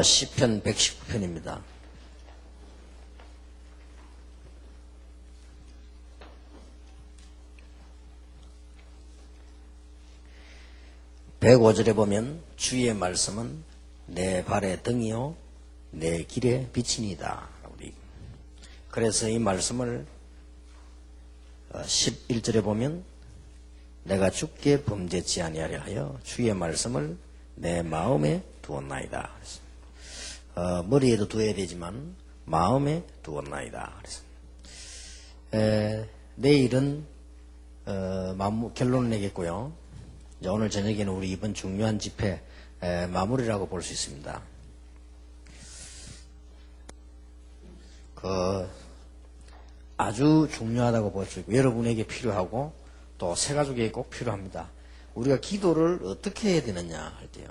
시편 119편입니다. (105절에) 보면 주의 말씀은 내 발의 등이요 내 길의 빛이니이다. 그래서 이 말씀을 11절에 보면 내가 주께 범죄치 아니하려 하여 주의 말씀을 내 마음에 두었나이다. 머리에도 두어야 되지만 마음에 두었나이다. 내일은 결론을 내겠고요. 오늘 저녁에는 우리 이번 중요한 집회 마무리라고 볼 수 있습니다. 아주 중요하다고 볼 수 있고 여러분에게 필요하고 또 새가족에게 꼭 필요합니다. 우리가 기도를 어떻게 해야 되느냐 할 때요.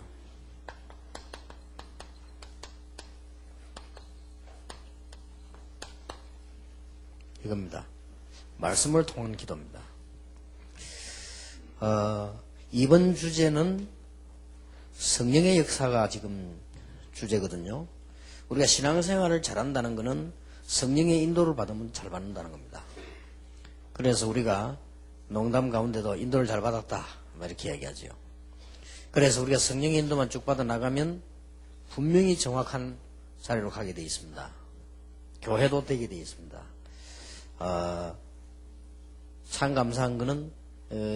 이겁니다. 말씀을 통한 기도입니다. 이번 주제는 성령의 역사가 지금 주제거든요. 우리가 신앙생활을 잘한다는 것은 성령의 인도를 받으면 잘 받는다는 겁니다. 그래서 우리가 농담 가운데도 인도를 잘 받았다 이렇게 얘기하죠. 그래서 우리가 성령의 인도만 쭉 받아 나가면 분명히 정확한 자리로 가게 되어 있습니다. 교회도 되게 되어 있습니다. 참 감사한 것은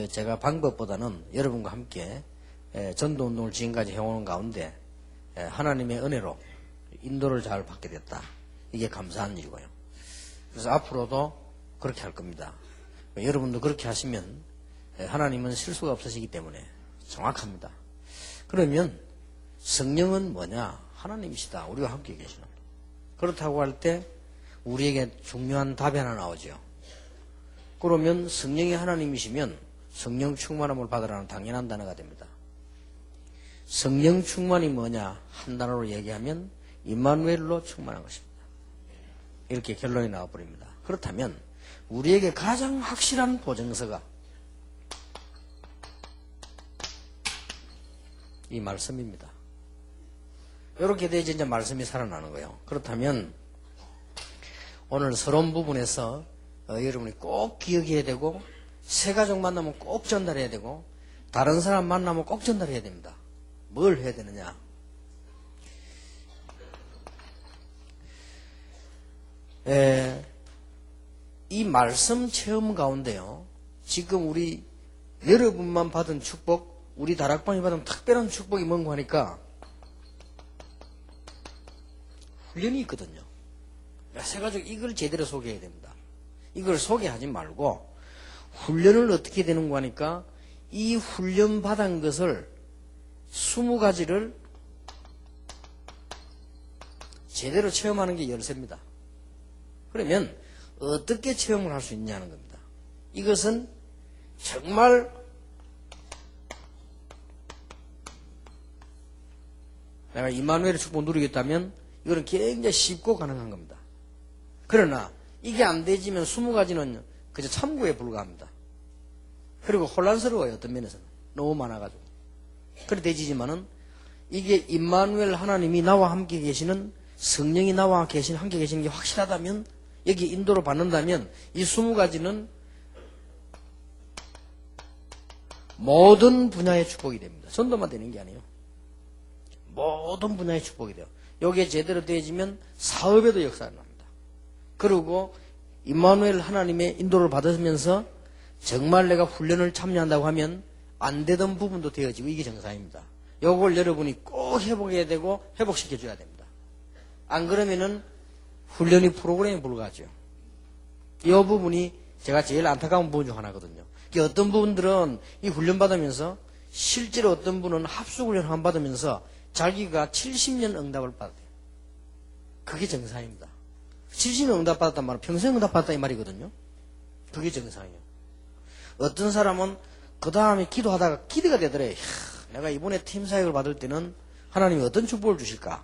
제가 방법보다는 여러분과 함께 전도운동을 지금까지 해오는 가운데 하나님의 은혜로 인도를 잘 받게 됐다. 이게 감사한 일이고요. 그래서 앞으로도 그렇게 할 겁니다. 여러분도 그렇게 하시면 하나님은 실수가 없으시기 때문에 정확합니다. 그러면 성령은 뭐냐? 하나님이시다. 우리와 함께 계시는. 그렇다고 할 때 우리에게 중요한 답이 하나 나오죠. 그러면 성령이 하나님이시면 성령 충만함을 받으라는 당연한 단어가 됩니다. 성령 충만이 뭐냐? 한 단어로 얘기하면 임마누엘로 충만한 것입니다. 이렇게 결론이 나와버립니다. 그렇다면 우리에게 가장 확실한 보증서가 이 말씀입니다. 이렇게 돼야지 이제 말씀이 살아나는 거예요. 그렇다면 오늘 서론 부분에서 여러분이 꼭 기억해야 되고 새가족 만나면 꼭 전달해야 되고 다른 사람 만나면 꼭 전달해야 됩니다. 뭘 해야 되느냐? 이 말씀 체험 가운데요. 지금 우리 여러분만 받은 축복, 우리 다락방이 받은 특별한 축복이 뭔가 하니까 훈련이 있거든요. 새가족 이걸 제대로 소개해야 됩니다. 이걸 소개하지 말고 훈련을 어떻게 되는가 하니까 이 훈련 받은 것을 20가지를 제대로 체험하는 게 열쇠입니다. 그러면 어떻게 체험을 할 수 있냐는 겁니다. 이것은 정말 내가 임마누엘의 축복을 누리겠다면 이거는 굉장히 쉽고 가능한 겁니다. 그러나 이게 안 되지면 20가지는 그저 참고에 불과합니다. 그리고 혼란스러워요. 어떤 면에서는 너무 많아가지고. 그래 되지만은 이게 임마누엘 하나님이 나와 함께 계시는 성령이 나와 함께 계시는 게 확실하다면 여기 인도를 받는다면 이 20가지는 모든 분야의 축복이 됩니다. 전도만 되는 게 아니에요. 모든 분야의 축복이 돼요. 여기에 제대로 되어지면 사업에도 역사가 납니다. 그리고 임마누엘 하나님의 인도를 받으면서 정말 내가 훈련을 참여한다고 하면 안 되던 부분도 되어지고 이게 정상입니다. 이걸 여러분이 꼭 회복해야 되고 회복시켜줘야 됩니다. 안 그러면은 훈련이 프로그램에 불과하죠. 이 부분이 제가 제일 안타까운 부분 중 하나거든요. 어떤 부분들은 이 훈련 받으면서 실제로 어떤 분은 합숙훈련 한 받으면서 자기가 70년 응답을 받아요. 그게 정상입니다. 70년 응답 받았단 말은 평생 응답 받았다 이 말이거든요. 그게 정상이에요. 어떤 사람은 그 다음에 기도하다가 기대가 되더래. 내가 이번에 팀 사역을 받을 때는 하나님이 어떤 축복을 주실까?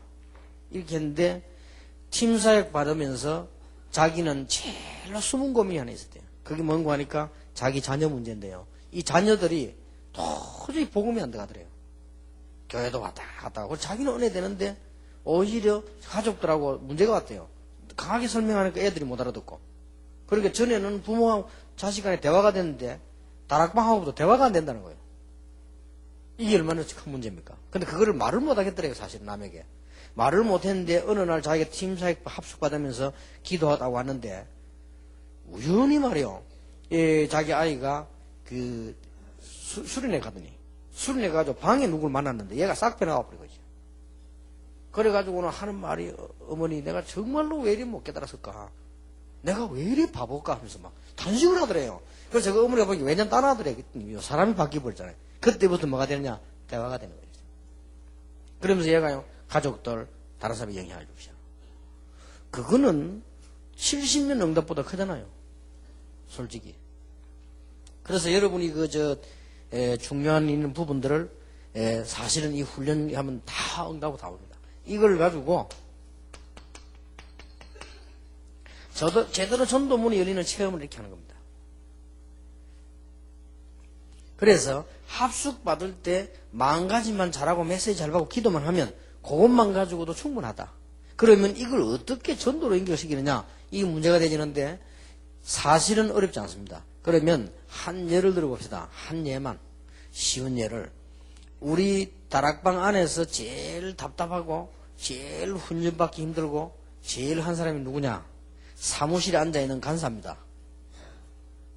이렇게 했는데 팀 사역 받으면서 자기는 제일로 숨은 고민이 하나 있었대요. 그게 뭔가 하니까 자기 자녀 문제인데요. 이 자녀들이 도저히 복음이 안 들어가더래요. 교회도 왔다 갔다 하고 자기는 은혜 되는데 오히려 가족들하고 문제가 왔대요. 강하게 설명하니까 애들이 못 알아듣고. 그러니까 전에는 부모하고 자식 간에 대화가 됐는데 다락방하고도 대화가 안 된다는 거예요. 이게 얼마나 큰 문제입니까? 근데 그거를 말을 못 하겠더래요, 사실 남에게. 말을 못 했는데 어느 날 자기가 팀사역 합숙받으면서 기도하다 왔는데 우연히 말이요. 자기 아이가 그 수련회 가더니 수련회 가지고 방에 누굴 만났는데 얘가 싹 변화가 버린 거지. 그래가지고는 하는 말이 어머니 내가 정말로 왜 이리 못 깨달았을까? 내가 왜 이리 바볼까? 하면서 막 단식을 하더래요. 그래서 제가 어머니가 보니까 왜냐면 따라하더래요. 사람이 바뀌어버렸잖아요. 그때부터 뭐가 되느냐? 대화가 되는 거예요. 그러면서 얘가요. 가족들 다른 사람이 영향을 주기 시작. 그거는 70년 응답보다 크잖아요. 솔직히. 그래서 여러분이 중요한 있는 부분들을 사실은 이 훈련하면 다 응답하고 다 옵니다. 이걸 가지고 저도 제대로 전도문이 열리는 체험을 이렇게 하는 겁니다. 그래서 합숙 받을 때 마음가짐만 잘하고 메시지 잘 받고 기도만 하면 그것만 가지고도 충분하다. 그러면 이걸 어떻게 전도로 연결시키느냐? 이 문제가 되지는데 사실은 어렵지 않습니다. 그러면 한 예를 들어봅시다. 한 예만. 쉬운 예를. 우리 다락방 안에서 제일 답답하고 제일 훈련받기 힘들고 제일 한 사람이 누구냐? 사무실에 앉아있는 간사입니다.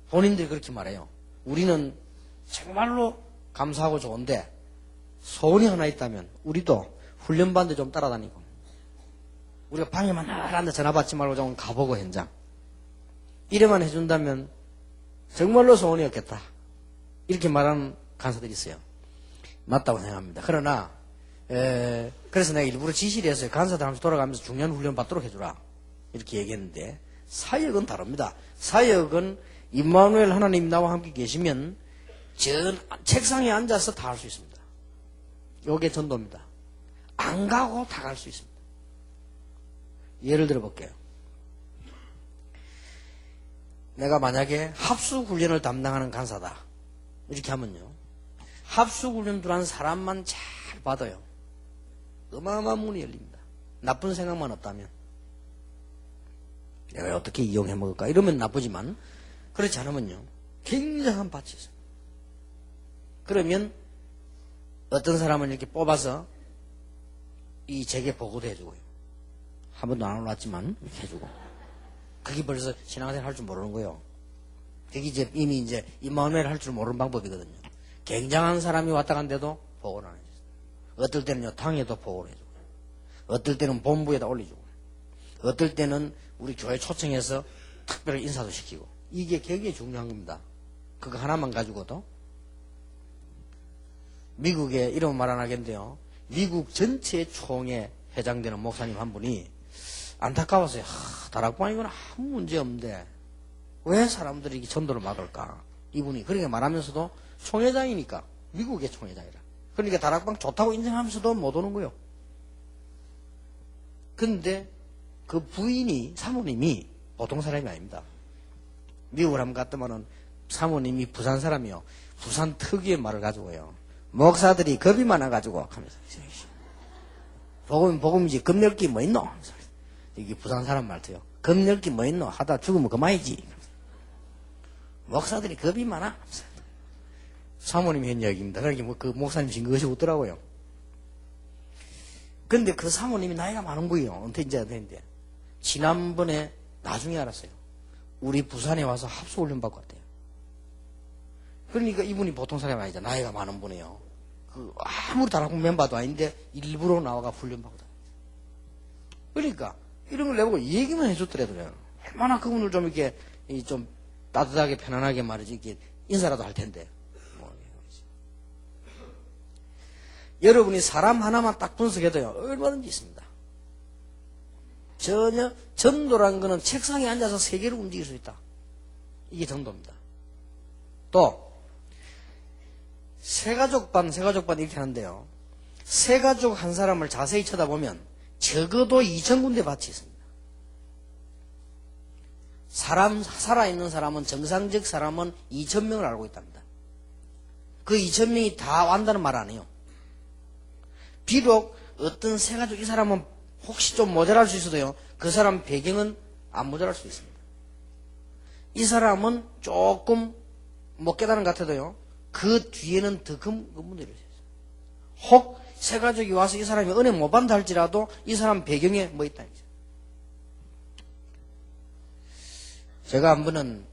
본인들이 그렇게 말해요. 우리는 정말로 감사하고 좋은데 소원이 하나 있다면 우리도 훈련받는데 좀 따라다니고 우리가 방에만 늘 앉아 전화 받지 말고 좀 가보고 현장 이래만 해준다면 정말로 소원이 없겠다. 이렇게 말하는 간사들이 있어요. 맞다고 생각합니다. 그러나 그래서 내가 일부러 지시를 했어요. 간사들 하면서 돌아가면서 중요한 훈련 받도록 해주라. 이렇게 얘기했는데 사역은 다릅니다. 사역은 임마누엘 하나님 나와 함께 계시면 전 책상에 앉아서 다 할 수 있습니다. 요게 전도입니다. 안 가고 다 갈 수 있습니다. 예를 들어 볼게요. 내가 만약에 합숙훈련을 담당하는 간사다. 이렇게 하면요. 합숙훈련 들어간 사람만 잘 받아요. 어마어마한 문이 열립니다. 나쁜 생각만 없다면. 내가 어떻게 이용해 먹을까? 이러면 나쁘지만 그렇지 않으면요. 굉장한 밭이 있어요. 그러면 어떤 사람은 이렇게 뽑아서 이 제게 보고도 해주고요. 한 번도 안 올랐지만 이렇게 해주고. 그게 벌써 신앙생활 할 줄 모르는 거예요. 그게 이미 임마누엘 할 줄 모르는 방법이거든요. 굉장한 사람이 왔다 간데도 보고를 안 해줬어요. 어떨 때는요, 당에도 보고를 해주고. 어떨 때는 본부에다 올려주고. 어떨 때는 우리 교회 초청해서 특별히 인사도 시키고. 이게 굉장히 중요한 겁니다. 그거 하나만 가지고도. 미국에 이런 말 안 하겠는데요. 미국 전체 총회 회장되는 목사님 한 분이 안타까웠어요. 다락방이건 아무 문제 없는데 왜 사람들이 이렇게 전도를 막을까? 이분이 그렇게 말하면서도 총회장이니까 미국의 총회장이라. 그러니까 다락방 좋다고 인정하면서도 못 오는 거예요. 근데 그 부인이 사모님이 보통 사람이 아닙니다. 미국을 한번 갔더만은 사모님이 부산 사람이요. 부산 특유의 말을 가지고요. 목사들이 겁이 많아가지고 하면서 복음이지 겁낼기 뭐 있노? 이게 부산 사람 말투요. 겁낼기 뭐 있노? 하다 죽으면 그만이지. 목사들이 겁이 많아. 사모님이 한 이야기입니다. 그러니까 뭐 그 목사님 증거시 웃더라고요. 근데 그 사모님이 나이가 많은 거예요. 은퇴인지가 되는데. 지난번에 나중에 알았어요. 우리 부산에 와서 합숙훈련 받고 왔대요. 그러니까 이분이 보통 사람이 아니죠. 나이가 많은 분이에요. 아무리 다락방 멤버도 아닌데 일부러 나와가 훈련 받고 다녀요. 그러니까 이런 걸 내보고 얘기만 해줬더라고요. 얼마나 그분을 좀 이렇게 좀 따뜻하게 편안하게 말이지 이렇게 인사라도 할 텐데. 여러분이 사람 하나만 딱 분석해도요. 얼마든지 있습니다. 전혀 전도란 거는 책상에 앉아서 세계를 움직일 수 있다. 이게 전도입니다. 또 세가족반 이렇게 하는데요. 세가족 한 사람을 자세히 쳐다보면 적어도 2,000군데 밭이 있습니다. 살아있는 사람은 정상적 사람은 2,000명을 알고 있답니다. 그 2,000명이 다 완다는 말 아니에요. 비록 어떤 세가족 이 사람은 혹시 좀 모자랄 수 있어도요, 그 사람 배경은 안 모자랄 수 있습니다. 이 사람은 조금 못 깨달은 것 같아도요, 그 뒤에는 더 큰 문제를 있어요. 혹 새 가족이 와서 이 사람이 은혜 못 받는다 할지라도 이 사람 배경에 뭐 있다. 제가 한 번은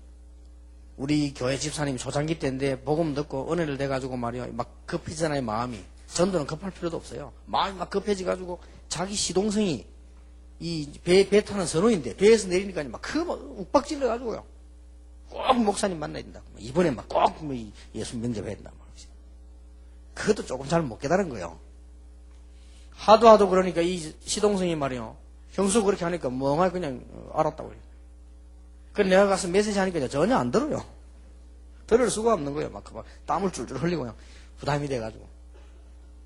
우리 교회 집사님이 초창기 때인데 복음 듣고 은혜를 내가지고 말이요, 막 급해지잖아요, 마음이. 전도는 급할 필요도 없어요. 마음이 막 급해져가지고 자기 시동생이 이 배 타는 선우인데 배에서 내리니까 막 욱박질러가지고요, 꼭 목사님 만나야 된다. 이번에 막 꼭 예수 명접해야 된다. 그것도 조금 잘 못 깨달은 거예요. 하도 그러니까 이 시동생이 말이요, 형수 그렇게 하니까 멍하게 그냥 알았다고 해요. 그래서 내가 가서 메시지 하니까 전혀 안 들어요. 들을 수가 없는 거예요. 막 땀을 줄줄 흘리고 부담이 돼가지고.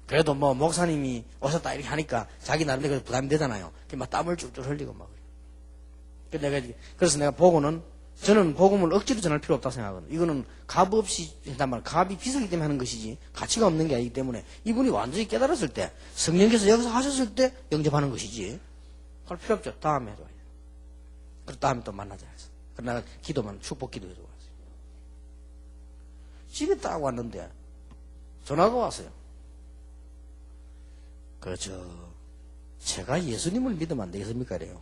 그래도 뭐 목사님이 오셨다 이렇게 하니까 자기 나름대로 부담이 되잖아요. 막 땀을 줄줄 흘리고 막. 그래서 내가 보고는, 저는 복음을 억지로 전할 필요 없다고 생각하거든요. 이거는 값 없이 한단 말이에요. 값이 비싸기 때문에 하는 것이지 가치가 없는 게 아니기 때문에 이분이 완전히 깨달았을 때, 성령께서 여기서 하셨을 때 영접하는 것이지 할 필요 없죠. 다음에 해도. 그리고 다음에 또 만나자 해서. 그래서 내가 기도만, 축복 기도해줘. 집에 딱 왔는데 전화가 왔어요. 제가 예수님을 믿으면 안 되겠습니까? 이래요.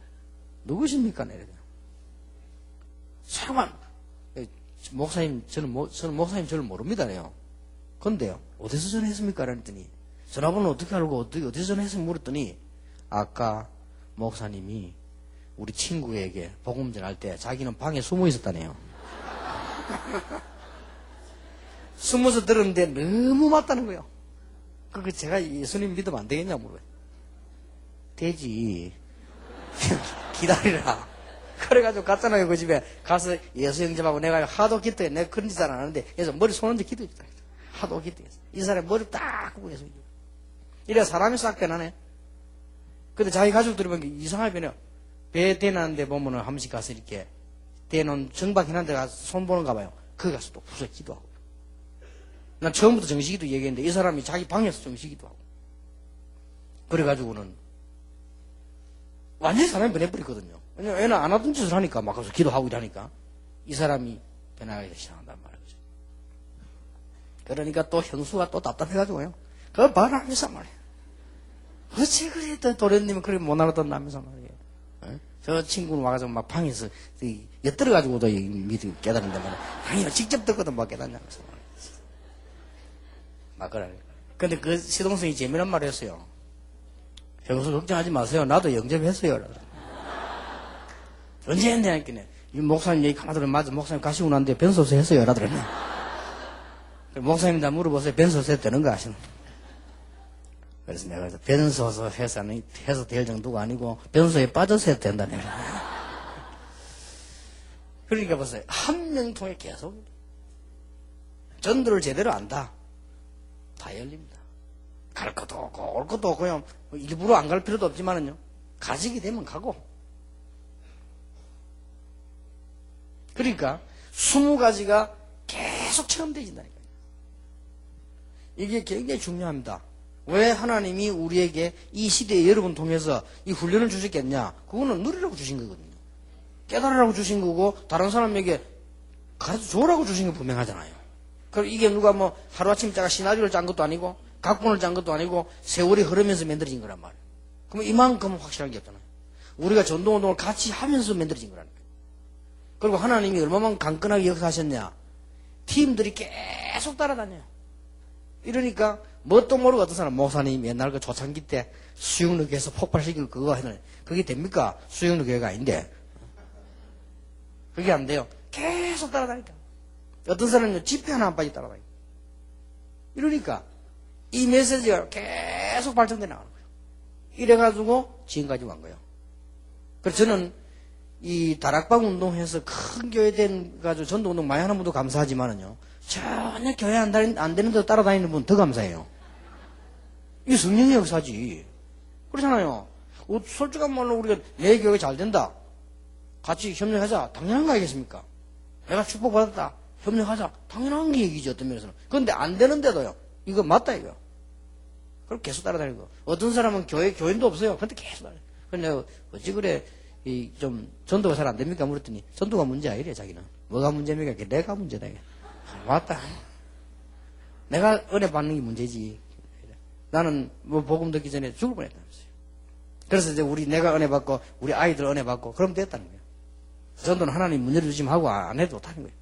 누구십니까? 이래요. 잠깐만, 목사님, 저는 목사님 저를 모릅니다. 이래요. 근데요, 어디서 전화했습니까? 그랬더니, 전화번호 어떻게 알고, 어디서 전화했으면 물었더니, 아까 목사님이 우리 친구에게 복음 전할 때 자기는 방에 숨어 있었다네요. 숨어서 들었는데 너무 맞다는 거예요. 그 제가 예수님 믿으면 안 되겠냐고 물어요. 되지. 기다리라. 그래가지고 갔잖아요. 그 집에 가서 예수 영접하고 내가 하도 기도해. 내가 그런 짓 안 하는데, 그래서 머리 손은데 기도했다. 하도 기도했어. 이 사람이 머리 딱 끄고 예수 영접. 이래 사람이 싹 변하네. 근데 자기 가족들이 보면 이상하게 변해요. 배 대나는데 보면은 한 번씩 가서 이렇게 대놓은 정박해놓은 데 가서 손 보는가 봐요. 거기 가서 또 구석 기도하고. 난 처음부터 정식기도 얘기했는데 이 사람이 자기 방에서 정식기도 하고. 그래가지고는 완전히 사람이 변해버렸거든요. 왜냐면 애는 안 하던 짓을 하니까 막 가서 기도하고 이러니까 이 사람이 변하기 시작한단 말이죠. 그러니까 또 형수가 또 답답해가지고요. 그거 말하면서 말이에요. 어째 그래, 또 도련님은 그렇게 못 알아듣나면서 말이에요. 저 친구는 와가지고 막 방에서 엿들어가지고도 미리 깨달은데 말이에요. 아니요, 직접 듣고도 막 깨닫냐면서 말이에요. 막 그러니까. 근데 그 시동생이 재미난 말을 했어요. 형수 걱정하지 마세요. 나도 영접했어요. 언제 했냐 했더니, 이 목사님 얘기 가만 들으면 맞아. 목사님 가시고 난데 변소서 했어요. 라더니. 목사님 다 물어보세요. 변소서 해도 되는 거 아시나? 그래서 내가 변소서 해서 될 정도가 아니고 변소에 빠져서 해도 된다네. 그러니까 보세요. 한 명 통해 계속 전도를 제대로 안다. 다 열립니다. 갈 것도 없고 올 것도 없고 그냥 일부러 안 갈 필요도 없지만은요, 가지게 되면 가고. 그러니까 20가지가 계속 체험되어진다니까요. 이게 굉장히 중요합니다. 왜 하나님이 우리에게 이 시대에 여러분 통해서 이 훈련을 주셨겠냐? 그거는 누리라고 주신 거거든요. 깨달으라고 주신 거고 다른 사람에게 가르쳐 주라고 주신 게 분명하잖아요. 그럼 이게 누가 뭐 하루아침에 자가 시나리오를 짠 것도 아니고 각본을 짠 것도 아니고 세월이 흐르면서 만들어진 거란 말이에요. 그러면 이만큼 확실한 게 없잖아요. 우리가 전도운동을 같이 하면서 만들어진 거라는 거예요. 그리고 하나님이 얼마나 강건하게 역사하셨냐? 팀들이 계속 따라다녀요. 이러니까 뭣도 모르고 어떤 사람, 목사님 옛날 그 초창기 때 수영로교에서 폭발시키고 그거 했는데 그게 됩니까? 수영로교회가 아닌데. 그게 안 돼요. 계속 따라다니까. 어떤 사람은 집회 하나 안 빠지 따라다니까. 이러니까 이 메시지가 계속 발전돼 나가는 거예요. 이래가지고 지금까지 온 거예요. 그래서 저는 이 다락방 운동해서 큰 교회 가지고 전도 운동 많이 하는 분도 감사하지만은요, 전혀 교회 안 되는 데 따라다니는 분 더 감사해요. 이게 성령의 역사지. 그렇잖아요. 솔직한 말로 우리가 내 교회 잘 된다, 같이 협력하자, 당연한 거 아니겠습니까? 내가 축복받았다, 협력하자, 당연한 게 얘기죠, 어떤 면에서는. 그런데 안 되는데도요, 이거 맞다 이거. 그럼 계속 따라다니고. 어떤 사람은 교인도 없어요. 근데 계속 따라다니고. 근데 어찌 그래 좀 전도가 잘 안 됩니까? 물었더니 전도가 문제 아니래 자기는. 뭐가 문제입니까? 내가 문제다. 맞다. 내가 은혜 받는 게 문제지. 나는 뭐 복음 듣기 전에 죽을 뻔했다면서요. 그래서 이제 내가 은혜 받고 우리 아이들 은혜 받고 그럼 됐다는 거예요. 전도는 하나님 문 열어주시면 하고 안 해도 못하는 거예요.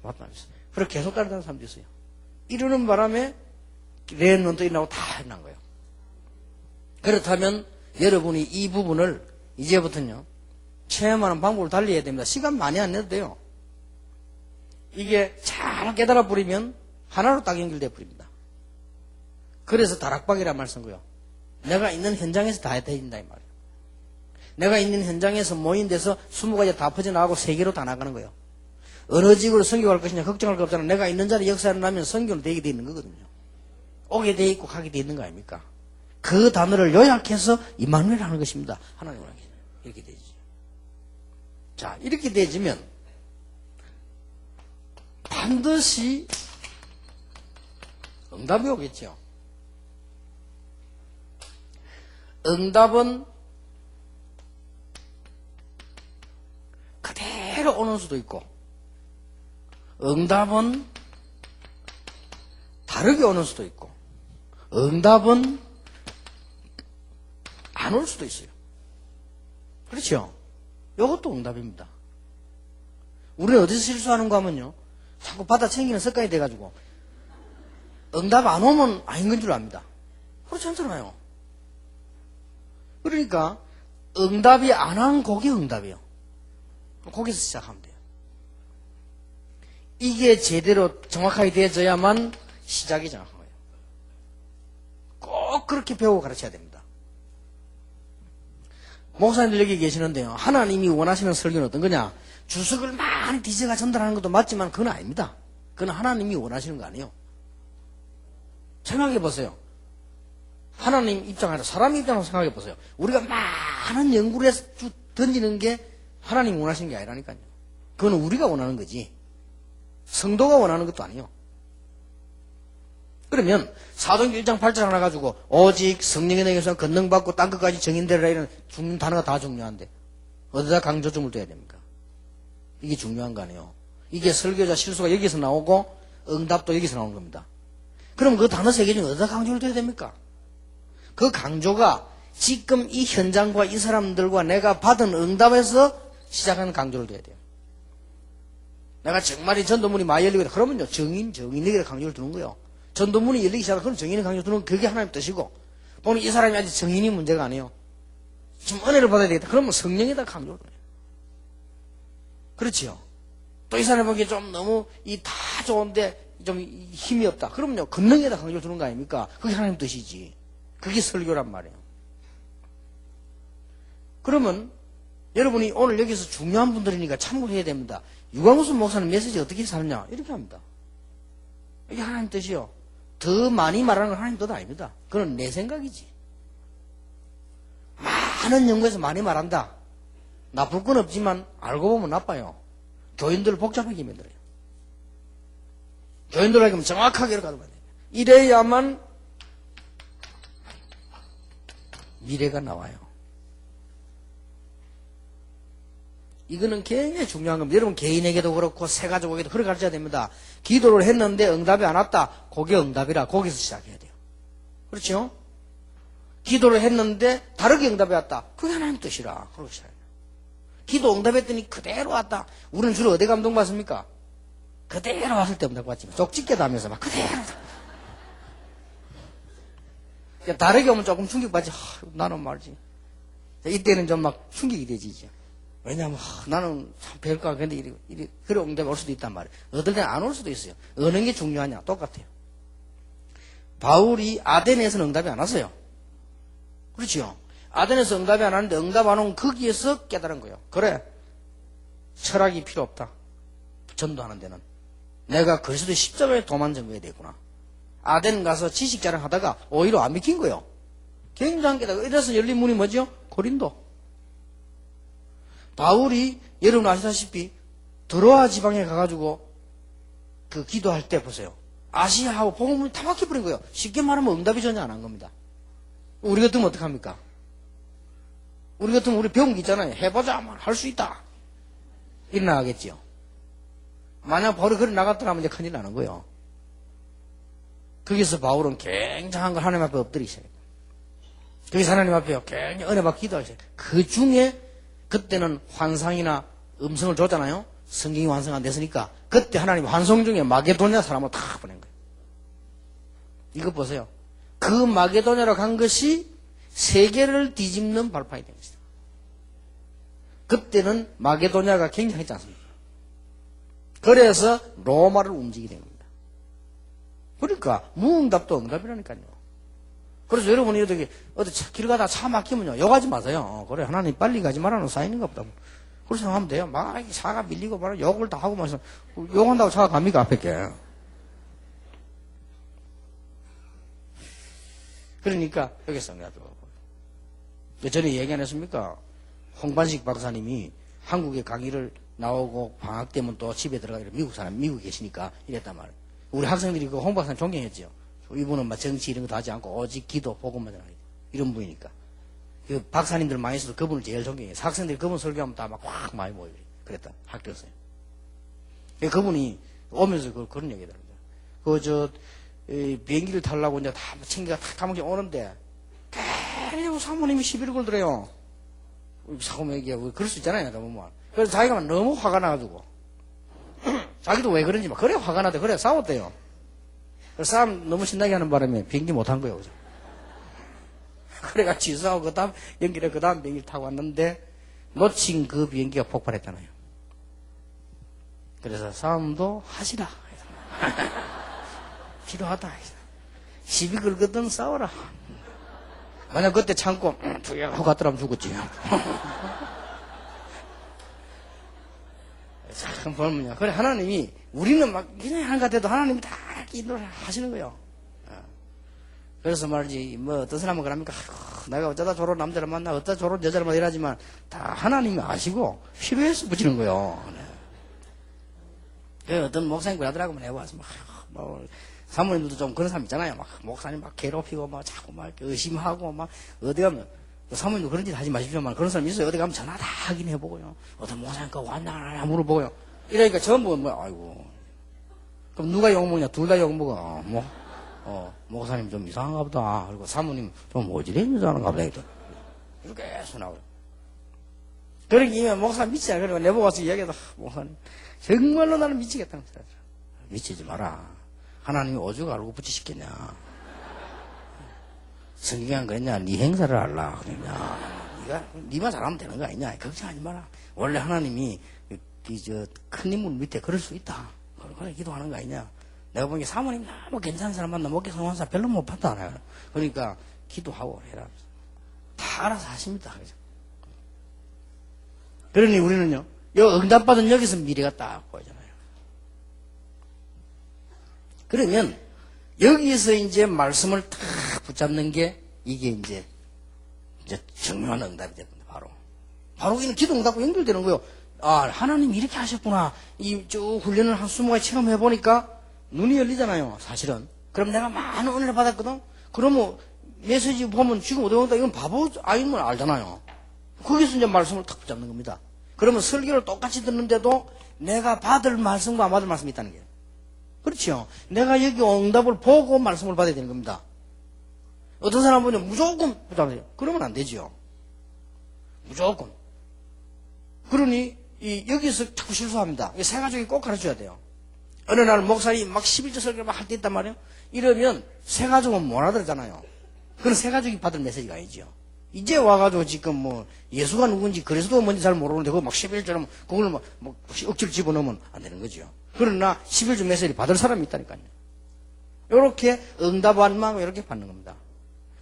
맞다면서. 그렇게 계속 따르는 사람도 있어요. 이러는 바람에 렘넌트 일어나고 다 일어난 거예요. 그렇다면 여러분이 이 부분을 이제부터는요 체험하는 방법을 달리 해야 됩니다. 시간 많이 안 내도 돼요. 이게 잘 깨달아 버리면 하나로 딱 연결돼 버립니다. 그래서 다락방이란 말 쓴 거예요. 내가 있는 현장에서 다 해진다 이 말이에요. 내가 있는 현장에서 모인 데서 20가지 다 퍼져나가고 세계로 다 나가는 거예요. 어느 지구로 선교할 것이냐 걱정할 거 없잖아. 내가 있는 자리에 역사를 나면 선교는 되게 돼 있는 거거든요. 오게 돼 있고 가게 돼 있는 거 아닙니까? 그 단어를 요약해서 임마누엘 하는 것입니다. 하나님을 하게 이렇게 되지. 자, 이렇게 되지면 반드시 응답이 오겠죠. 응답은 그대로 오는 수도 있고 응답은 다르게 오는 수도 있고 응답은 안 올 수도 있어요. 그렇죠? 이것도 응답입니다. 우리는 어디서 실수하는가 하면요 자꾸 받아챙기는 습관이 돼가지고 응답 안 오면 아닌 건 줄 압니다. 그렇지 않잖아요. 그러니까 응답이 안 한 곡이 응답이에요. 거기서 시작하면 돼요. 이게 제대로 정확하게 되어져야만 시작이 정확한 거예요. 꼭 그렇게 배우고 가르쳐야 됩니다. 목사님들 여기 계시는데요. 하나님이 원하시는 설교는 어떤 거냐? 주석을 많이 뒤져가 전달하는 것도 맞지만 그건 아닙니다. 그건 하나님이 원하시는 거 아니에요. 생각해 보세요. 하나님 입장 아니라 사람 입장으로 생각해 보세요. 우리가 많은 연구를 해서 던지는 게 하나님이 원하시는 게 아니라니까요. 그건 우리가 원하는 거지. 성도가 원하는 것도 아니에요. 그러면 사도행전 1장 8절 하나 가지고 오직 성령의 능력에서 권능받고 땅 끝까지 정인되리라 이런 죽는 단어가 다 중요한데 어디다 강조점을 둬야 됩니까? 이게 중요한 거 아니에요. 이게 설교자 실수가 여기서 나오고 응답도 여기서 나오는 겁니다. 그럼 그 단어 세 개 중에 어디다 강조를 둬야 됩니까? 그 강조가 지금 이 현장과 이 사람들과 내가 받은 응답에서 시작하는 강조를 둬야 돼요. 내가 정말 전도문이 많이 열리고 그러면요 정인에게 강조를 두는 거예요. 전도문이 열리기 시작하면 그건 정인의 강조 두는 그게 하나님 뜻이고 보면 이 사람이 아직 정인이 문제가 아니에요. 지금 은혜를 받아야 되겠다. 그러면 성령에다 강조를 해요. 그렇지요. 또 이 사람이 보기에 좀 너무 이 다 좋은데 좀 힘이 없다. 그러면요 권능에다 강조를 두는 거 아닙니까? 그게 하나님 뜻이지. 그게 설교란 말이에요. 그러면 여러분이 오늘 여기서 중요한 분들이니까 참고해야 됩니다. 유광수 목사는 메시지 어떻게 사느냐 이렇게 합니다. 이게 하나님 뜻이요. 더 많이 말하는 건 하나님 뜻 아닙니다. 그건 내 생각이지. 많은 연구에서 많이 말한다. 나쁠 건 없지만 알고 보면 나빠요. 교인들을 복잡하게 만들어요. 교인들에게 정확하게 이렇게 가져가야 돼요. 이래야만 미래가 나와요. 이거는 굉장히 중요한 겁니다. 여러분 개인에게도 그렇고 새 가족에게도 그렇게 가르쳐야 됩니다. 기도를 했는데 응답이 안 왔다. 그게 응답이라 거기서 시작해야 돼요. 그렇죠? 기도를 했는데 다르게 응답이 왔다. 그게 하나님 뜻이라. 그렇게 시작해요. 기도 응답했더니 그대로 왔다. 우리는 주로 어디 감동받습니까? 그대로 왔을 때 응답받지만 쪽집게도 하면서 막 그대로 다르게 오면 조금 충격받지. 나는 말이지. 이때는 좀 막 충격이 되지 이제. 왜냐하면 나는 참 별까 근데 이리 그런 응답이 올 수도 있단 말이에요. 어떨 때는 안 올 수도 있어요. 어느 게 중요하냐 똑같아요. 바울이 아덴에서는 응답이 안 왔어요. 그렇죠? 아덴에서 응답이 안 왔는데 응답 안 오면 거기에서 깨달은 거예요. 그래 철학이 필요 없다. 전도하는 데는 내가 그리스도의 십자가에 도만 전거해야 되구나. 아덴 가서 지식 자랑하다가 오히려 안 믿긴 거예요. 굉장히 깨달아. 이래서 열린 문이 뭐죠? 고린도. 바울이 여러분 아시다시피 드로아 지방에 가가지고 그 기도할 때 보세요. 아시아하고 복음이 다 막혀버린 거예요. 쉽게 말하면 응답이 전혀 안 한 겁니다. 우리 같으면 어떡합니까? 우리 같으면 우리 배운 게 있잖아요. 해보자. 할 수 있다. 일어나겠지요. 만약 바로 그래 나갔더라면 이제 큰일 나는 거예요. 거기서 바울은 굉장한 걸 하나님 앞에 엎드리셔요. 거기서 하나님 앞에 굉장히 은혜 받고 기도하셔요. 그 중에 그때는 환상이나 음성을 줬잖아요. 성경이 완성 안 됐으니까 그때 하나님 환송 중에 마게도냐 사람을 다 보낸 거예요. 이거 보세요. 그 마게도냐로 간 것이 세계를 뒤집는 발판이 된 것이다. 그때는 마게도냐가 굉장했지 않습니까? 그래서 로마를 움직이게 된 겁니다. 그러니까 무응답도 응답이라니까요. 그래서 여러분이 어디 길 가다 차 막히면요 욕하지 마세요. 그래 하나님 빨리 가지 말라는 사인인가 보다. 그렇게 생각하면 돼요. 막 차가 밀리고 막 욕을 다 하고 마서 욕한다고 차가 갑니까 앞에 게. 그러니까 여기서 전에 얘기 안 했습니까? 홍반식 박사님이 한국에 강의를 나오고 방학 때면 또 집에 들어가기로 미국에 계시니까 이랬단 말이에요. 우리 학생들이 그 홍 박사님 존경했죠. 이분은 막 정치 이런 것도 하지 않고 오직 기도 복음만 하는 이런 분이니까. 그 박사님들 많이 있어도 그분을 제일 존경해요. 학생들이 그분 설교하면 다 막 확 많이 모여요. 그랬다. 학교에서요. 그분이 오면서 그런 얘기 하더라고요. 비행기를 타려고 이제 다 챙기가 탁 타먹이 오는데 괜히 사모님이 시비를 걸더래요. 사모님 얘기하고 그럴 수 있잖아요. 보면. 그래서 자기가 너무 화가 나가지고 자기도 왜 그런지 막 그래 화가 나대 그래 싸웠대요. 그래서 싸움 너무 신나게 하는 바람에 비행기 못 탄 거예요. 그래가 취소하고 그 다음 연기를 그 다음 비행기를 타고 왔는데 놓친 그 비행기가 폭발했잖아요. 그래서 싸움도 하시라. 필요하다. 시비 걸거든 싸워라. 만약 그때 참고 하고 갔더라면 죽었지. 참 보면요. 그래 하나님이 우리는 막 그냥 하는 것 같아도 하나님이 다 인도를 하시는 거예요. 그래서 말이지 뭐 어떤 사람은 그럽니까? 내가 어쩌다 저런 남자를 만나 어쩌다 저런 여자를 만나 이러지만 다 하나님이 아시고 필요해서 붙이는 거예요. 네. 어떤 목사님 그러더라고 해봐서 뭐 사모님들도 좀 그런 사람 있잖아요. 막 목사님 막 괴롭히고 막 자꾸 막 의심하고 막 어디 가면 사모님도 그런 짓 하지 마십시오만 그런 사람 있어요. 어디 가면 전화 다 확인해보고요. 어떤 목사님 거 왔나 안 왔나 물어보고요. 이러니까 전부 뭐 아이고 그럼 누가 욕먹냐? 둘 다 욕먹어. 목사님 좀 이상한가 보다. 그리고 사모님 좀 오지랖이 이상한가 보다. 이렇게 순하고. 그러기면 목사 미치잖아. 그리고 내보고 와서 이야기해도 목사님 정말로 나는 미치겠다는 소리 하더라. 미치지 마라. 하나님이 오죽 알고 붙이시겠냐. 성경이 안 그랬냐. 네 행사를 알라. 그러냐. 네만 잘하면 되는 거 아니냐. 걱정하지 마라. 원래 하나님이 큰 인물 밑에 그럴 수 있다. 그래 기도하는 거 아니냐. 내가 보니까 사모님 너무 괜찮은 사람 만나 먹기 성공한 사람 별로 못 봤다. 그러니까 기도하고 해라. 다 알아서 하십니다. 그러니 우리는요. 응답받은 여기서 미래가 딱 보이잖아요. 그러면 여기서 이제 말씀을 탁 붙잡는 게 이게 이제 정명한 응답이 됩니다. 바로 이는 기도 응답과 연결되는 거예요. 아 하나님 이렇게 하셨구나. 이 쭉 훈련을 한 20가지 체험해 보니까 눈이 열리잖아요. 사실은. 그럼 내가 많은 은혜를 받았거든. 그러면 메시지 보면 지금 어디 온다 이건 바보 아니면 알잖아요. 거기서 이제 말씀을 탁 붙잡는 겁니다. 그러면 설교를 똑같이 듣는데도 내가 받을 말씀과 안 받을 말씀이 있다는 거예요. 그렇죠. 내가 여기 응답을 보고 말씀을 받아야 되는 겁니다. 어떤 사람은 무조건 붙잡아요. 그러면 안 되죠. 무조건. 그러니 여기서 자꾸 실수합니다. 세 가족이 꼭 가르쳐야 돼요. 어느 날 목사님 막 11조 설교를 막 할 때 있단 말이에요. 이러면 세 가족은 못 알아들잖아요. 그건 세 가족이 받을 메시지가 아니죠. 이제 와가지고 지금 뭐 예수가 누군지 그리스도가 뭔지 잘 모르는데 그거 막 11조는 그걸 막 억지로 집어넣으면 안 되는 거죠. 그러나 11조 메시지 받을 사람이 있다니까요. 이렇게 응답한 마음 이렇게 받는 겁니다.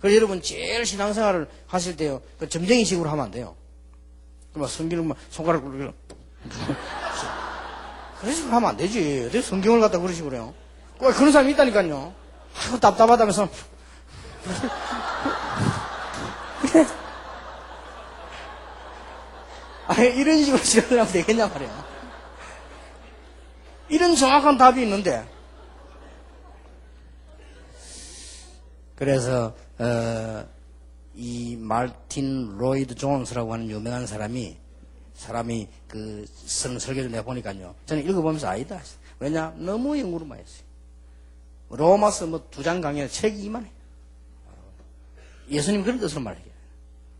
그래서 여러분 제일 신앙생활을 하실 때요. 그 점쟁이식으로 하면 안 돼요. 막 성경을 막 손가락 굴리고 그런 식으로 하면 안 되지. 어떻게 성경을 갖다 그런 식으로 해요. 그런 사람이 있다니까요. 아이고 답답하다면서 이런 식으로 지원을 하면 되겠냐 말이에요. 이런 정확한 답이 있는데. 그래서 이 마틴 로이드 존스라고 하는 유명한 사람이 그 쓰는 설교를 내보니까요. 저는 읽어보면서 아니다. 왜냐? 너무 영구로만 했어요. 로마서 뭐 2장 강의에 책이 이만해. 예수님 그런 뜻으로 말해요.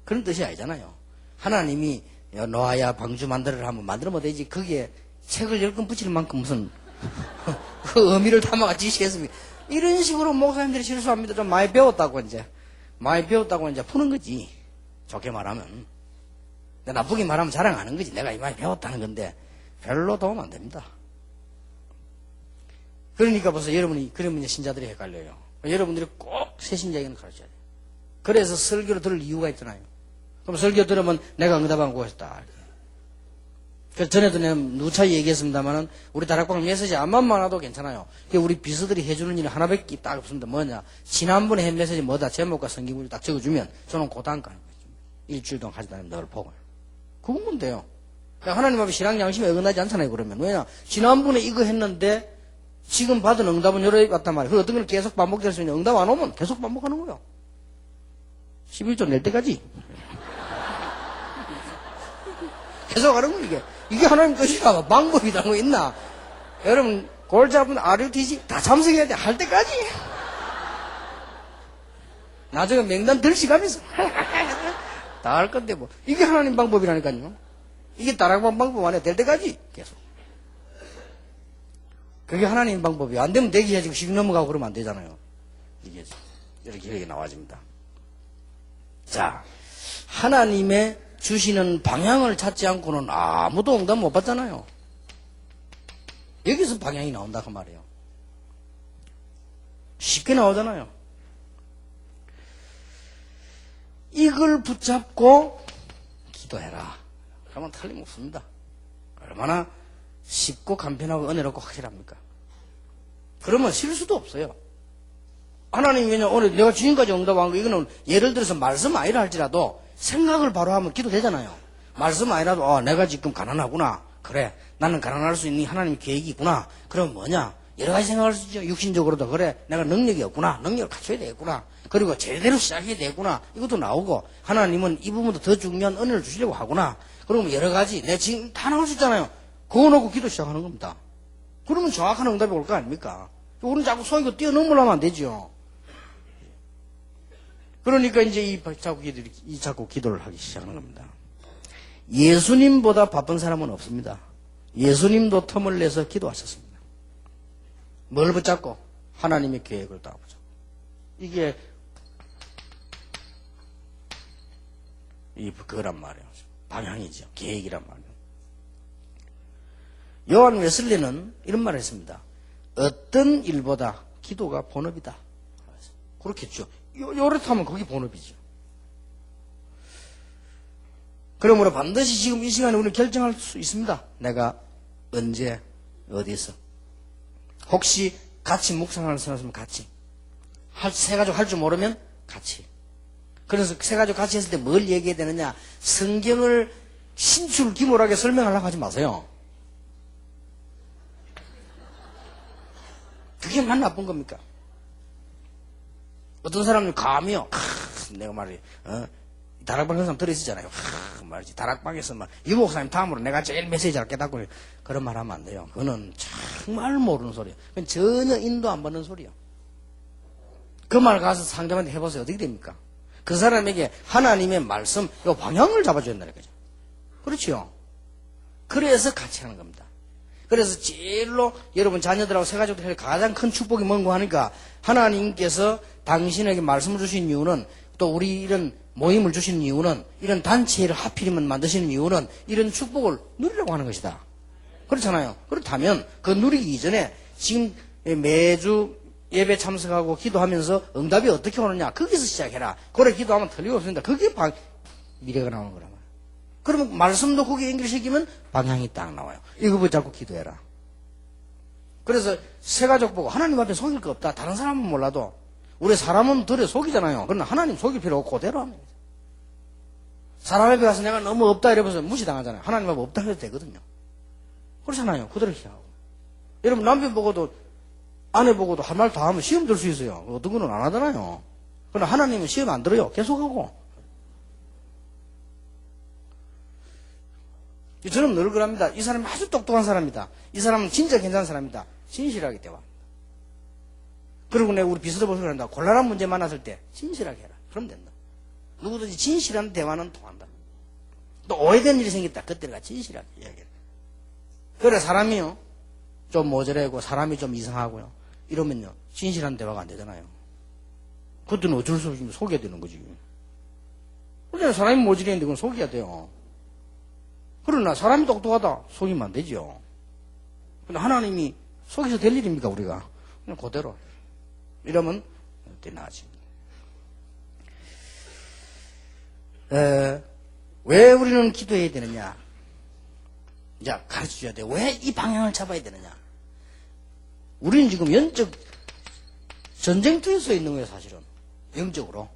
그런 뜻이 아니잖아요. 하나님이 노아야 방주 만들어라 하면 만들면 되지. 거기에 책을 10권 붙일 만큼 무슨 그 의미를 담아가 지시했습니다. 이런 식으로 목사님들이 실수합니다. 좀 많이 배웠다고 이제 푸는 거지. 좋게 말하면. 나쁘게 말하면 자랑하는 거지. 내가 이 많이 배웠다는 건데 별로 도움 안 됩니다. 그러니까 벌써 여러분이 그러면 신자들이 헷갈려요. 여러분들이 꼭 새신자에게는 가르쳐야 돼요. 그래서 설교를 들을 이유가 있잖아요. 그럼 설교 들으면 내가 응답한 곳이다. 그 전에도 내가 누차히 얘기했습니다만은 우리 다락방 메시지 안만 많아도 괜찮아요. 우리 비서들이 해주는 일이 하나밖에 딱 없습니다. 뭐냐? 지난번에 한 메시지 뭐다? 제목과 성경을 딱 적어주면 저는 고단 가는 거죠. 일주일 동안 하지 않으면 늘 보고. 그건 돼요. 하나님 앞에 신앙 양심이 어긋나지 않잖아요. 그러면 왜냐? 지난번에 이거 했는데 지금 받은 응답은 여러 개 같단 말이에요. 그 어떤 걸 계속 반복될 수 있는 응답 안 오면 계속 반복하는 거예요. 11조 낼 때까지. 계속 하는 거예요, 이게. 이게 하나님 뜻이라 방법이다, 뭐 있나? 여러분, 골 잡은 RUTC 다 참석해야 돼, 할 때까지. 나중에 명단 들시가면서. 다 할 건데, 뭐. 이게 하나님 방법이라니까요. 이게 다락방 방법 안에 될 때까지 계속. 그게 하나님 방법이 안 되면 되기 해야지 10 넘어가고 그러면 안 되잖아요. 이게 이렇게 나와집니다. 자, 하나님의 주시는 방향을 찾지 않고는 아무도 응답 못 받잖아요. 여기서 방향이 나온다 그 말이에요. 쉽게 나오잖아요. 이걸 붙잡고 기도해라. 그러면 틀림없습니다. 얼마나 쉽고 간편하고 은혜롭고 확실합니까? 그러면 실수도 없어요. 하나님이 그냥 오늘 내가 지금까지 응답한 거 이거는 예를 들어서 말씀 아니라 할지라도 생각을 바로 하면 기도되잖아요. 말씀 아니라도 내가 지금 가난하구나. 그래 나는 가난할 수 있는 하나님의 계획이 있구나. 그럼 뭐냐? 여러 가지 생각할 수 있죠. 육신적으로도 그래 내가 능력이 없구나. 능력을 갖춰야 되겠구나. 그리고 제대로 시작해야 되겠구나. 이것도 나오고 하나님은 이 부분도 더 중요한 은혜를 주시려고 하구나. 그러면 여러 가지 내가 지금 다 나올 수 있잖아요. 그거 놓고 기도 시작하는 겁니다. 그러면 정확한 응답이 올 거 아닙니까? 우리는 자꾸 속이고 뛰어넘으려면 안 되죠. 그러니까 이제 자꾸 기도를 하기 시작하는 겁니다. 예수님보다 바쁜 사람은 없습니다. 예수님도 틈을 내서 기도하셨습니다. 뭘 붙잡고? 하나님의 계획을 다 붙잡고. 이게 그거란 말이에요. 방향이죠. 계획이란 말이에요. 요한 웨슬리는 이런 말을 했습니다. 어떤 일보다 기도가 본업이다. 그렇겠죠. 요렇다면 그게 본업이죠. 그러므로 반드시 지금 이 시간에 우리는 결정할 수 있습니다. 내가 언제 어디서 혹시 같이 묵상하는 사람은 같이 세 가족 할 줄 모르면 같이. 그래서 세 가족 같이 했을 때 뭘 얘기해야 되느냐? 성경을 신출귀몰하게 설명하려고 하지 마세요. 그게 만 나쁜 겁니까? 어떤 사람은 감이요. 내가 말이에요. 다락방 그 사람 들어있었잖아요. 말이지. 다락방에서 막, 이 목사님 다음으로 내가 제일 메시지를 깨닫고, 그런 말 하면 안 돼요. 그거는 정말 모르는 소리예요. 그건 전혀 인도 안 받는 소리예요. 그 말 가서 상대방한테 해보세요. 어떻게 됩니까? 그 사람에게 하나님의 말씀, 요 방향을 잡아줘야 된다는 거죠. 그렇지요? 그래서 같이 하는 겁니다. 그래서 제일로 여러분 자녀들하고 세 가족들에게 가장 큰 축복이 뭔고 하니까 하나님께서 당신에게 말씀을 주신 이유는 또 우리 이런 모임을 주시는 이유는 이런 단체를 하필이면 만드시는 이유는 이런 축복을 누리려고 하는 것이다. 그렇잖아요. 그렇다면 그 누리기 이전에 지금 매주 예배 참석하고 기도하면서 응답이 어떻게 오느냐 거기서 시작해라. 그래 기도하면 틀림없습니다. 그게 미래가 나오는 거란 말이에요. 그러면 말씀도 거기에 연결시키면 방향이 딱 나와요. 이거 붙잡고 기도해라. 그래서 세 가족 보고 하나님 앞에 속일 거 없다. 다른 사람은 몰라도 우리 사람은 들에 속이잖아요. 그러나 하나님 속일 필요 없고 그대로 하면 돼요. 사람 앞에 가서 내가 너무 없다 이러면서 무시당하잖아요. 하나님 앞에 없다 해도 되거든요. 그렇잖아요. 그대로 희하고. 여러분 남편 보고도 아내 보고도 한 말 더 하면 시험 들 수 있어요. 어떤 거는 안 하잖아요. 그러나 하나님은 시험 안 들어요. 계속하고 저는 늘 그럽니다. 이 사람이 아주 똑똑한 사람이다. 이 사람은 진짜 괜찮은 사람이다. 진실하게 대화합니다. 그리고 내가 우리 비서도 보시고 한다. 곤란한 문제 만났을 때 진실하게 해라. 그럼 된다. 누구든지 진실한 대화는 통한다. 또 오해된 일이 생겼다. 그때가 진실하게 이야기해라. 그래 사람이요 좀 모자라고 사람이 좀 이상하고요. 이러면요 진실한 대화가 안 되잖아요. 그때는 어쩔 수 없이 속여야 되는 거지. 그러니까 사람이 모자라는데 그건 속여야 돼요. 그러나 사람이 똑똑하다 속이면 안 되죠. 근데 하나님이 속여서 될 일입니까 우리가? 그냥 그대로 이러면 나아집니다. 왜 우리는 기도해야 되느냐? 이제 가르쳐줘야 돼. 왜 이 방향을 잡아야 되느냐? 우리는 지금 영적 전쟁터에 서 있는 거예요, 사실은. 영적으로.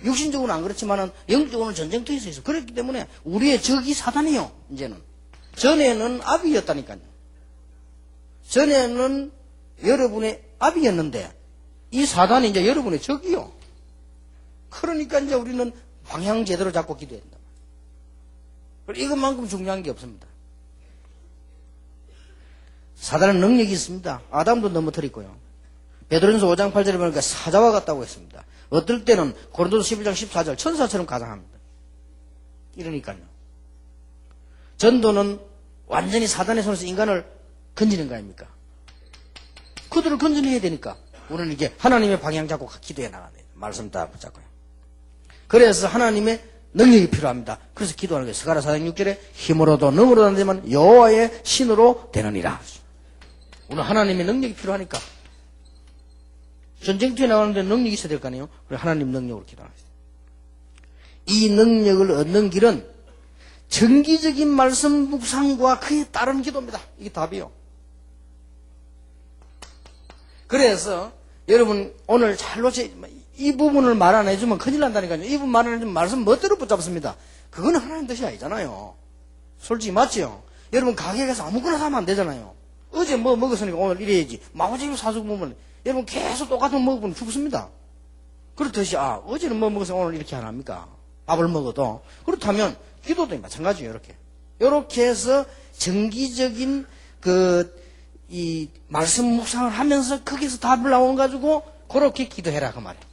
육신적으로는 안 그렇지만은 영적으로는 전쟁터에 서 있어. 그렇기 때문에 우리의 적이 사단이요, 이제는. 전에는 아비였다니까요. 전에는 여러분의 아비였는데 이 사단이 이제 여러분의 적이요. 그러니까 이제 우리는 방향 제대로 잡고 기도해야 된다. 이것만큼 중요한 게 없습니다. 사단은 능력이 있습니다. 아담도 넘어뜨렸고요. 베드로전서 5장 8절에 보니까 사자와 같다고 했습니다. 어떨 때는 고린도서 11장 14절 천사처럼 가장합니다. 이러니까요. 전도는 완전히 사단의 손에서 인간을 건지는 거 아닙니까? 그들을 건져내야 되니까 우리는 이게 하나님의 방향 잡고 기도해 나가야 돼요. 말씀 다 붙잡고요. 그래서 하나님의 능력이 필요합니다. 그래서 기도하는 거예요. 스가랴 4장 6절에 힘으로도 능으로도 안 되지만 여호와의 신으로 되느니라. 오늘 하나님의 능력이 필요하니까 전쟁터에 나가는데 능력이 있어야 될 거 아니에요. 그래서 하나님 능력으로 기도하는 거예요. 이 능력을 얻는 길은 정기적인 말씀 묵상과 그에 따른 기도입니다. 이게 답이요. 그래서 여러분 오늘 잘 놓쳐 이 부분을 말 안 해주면 큰일 난다니까요. 이 부분 말 안 해주면 말씀 멋대로 붙잡습니다. 그거는 하나님 뜻이 아니잖아요. 솔직히 맞죠? 여러분 가게 가서 아무거나 사면 안 되잖아요. 어제 뭐 먹었으니까 오늘 이래야지. 마구잡이로 사주고 보면 여러분 계속 똑같은 거 먹어보면 죽습니다. 그렇듯이 어제는 뭐 먹어서 오늘 이렇게 안 합니까? 밥을 먹어도. 그렇다면 기도도 마찬가지예요. 이렇게 해서 정기적인 이 말씀 묵상을 하면서 거기서 답을 나오는 가지고 그렇게 기도해라 그 말이에요.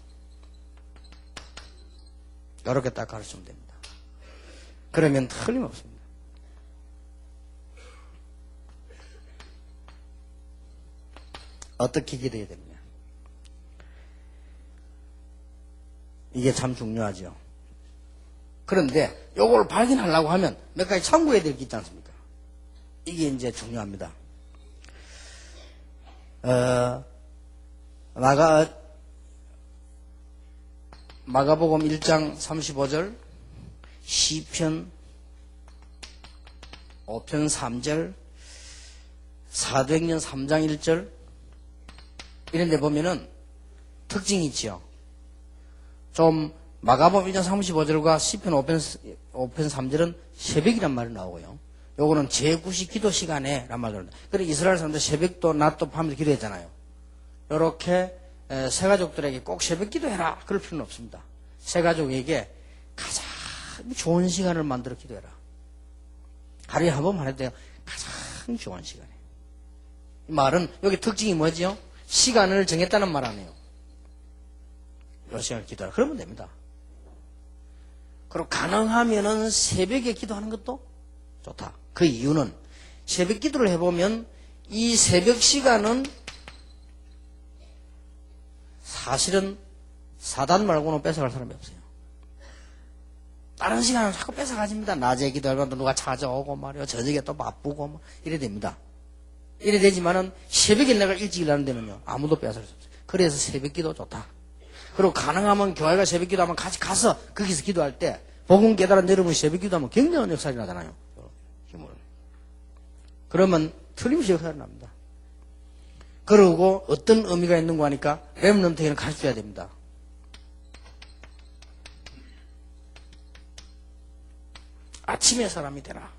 이렇게 딱 가르치면 됩니다. 그러면 틀림없습니다. 어떻게 기도해야 됩니까? 이게 참 중요하죠. 그런데 요걸 발견하려고 하면 몇 가지 참고해야 될 게 있지 않습니까? 이게 이제 중요합니다. 마가복음 1장 35절, 시편 5편 3절, 사도행전 3장 1절 이런 데 보면은 특징이 있지요. 좀 마가복음 1장 35절과 시편 5편 3절은 새벽이란 말이 나오고요. 요거는 제9시 기도 시간에 란 말을 합니다. 그래 이스라엘 사람들 새벽도 낮도 밤에도 기도했잖아요. 요렇게 세 가족들에게 꼭 새벽 기도해라 그럴 필요는 없습니다. 세 가족에게 가장 좋은 시간을 만들어 기도해라. 하루에 한 번만 해도 돼요. 가장 좋은 시간에. 이 말은 여기 특징이 뭐죠? 시간을 정했다는 말 아니에요. 요 시간을 기도하라. 그러면 됩니다. 그리고 가능하면은 새벽에 기도하는 것도 좋다. 그 이유는 새벽 기도를 해보면 이 새벽 시간은 사실은 사단 말고는 뺏어갈 사람이 없어요. 다른 시간은 자꾸 뺏어가집니다. 낮에 기도하면 누가 찾아오고 말이요. 저녁에 또 바쁘고 뭐 이래 됩니다. 이래 되지만은 새벽에 내가 일찍 일하는 데는요. 아무도 뺏어갈 수 없어요. 그래서 새벽 기도 좋다. 그리고 가능하면 교회가 새벽 기도하면 같이 가서 거기서 기도할 때 복음 깨달은 여러분이 새벽 기도하면 굉장한 역사가 나잖아요. 그러면 틀림없이 역사가 납니다. 그리고 어떤 의미가 있는가 하니까 렘넌트에게는 가르쳐야 됩니다. 아침에 사람이 되라.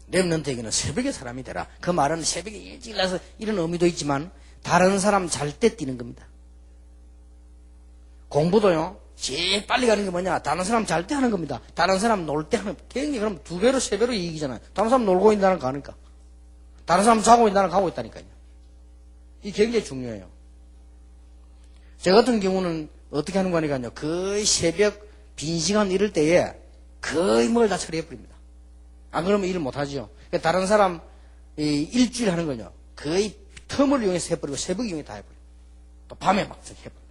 렘넌트에게는 새벽에 사람이 되라. 그 말은 새벽에 일찍 일어나서 이런 의미도 있지만 다른 사람 잘 때 뛰는 겁니다. 공부도요. 제일 빨리 가는 게 뭐냐? 다른 사람 잘 때 하는 겁니다. 다른 사람 놀 때 하는, 굉장히 그럼 2배로, 3배로 이익이잖아요. 다른 사람 놀고 있는 나는 가니까. 다른 사람 자고 있는 나는 가고 있다니까요. 이게 굉장히 중요해요. 저 같은 경우는 어떻게 하는 거니까요. 거의 새벽 빈 시간 이럴 때에 거의 뭘 다 처리해버립니다. 안 그러면 일을 못하죠. 그러니까 다른 사람 일주일 하는 거요. 거의 텀을 이용해서 해버리고 새벽 이용해 다 해버려요. 또 밤에 막 해버려요.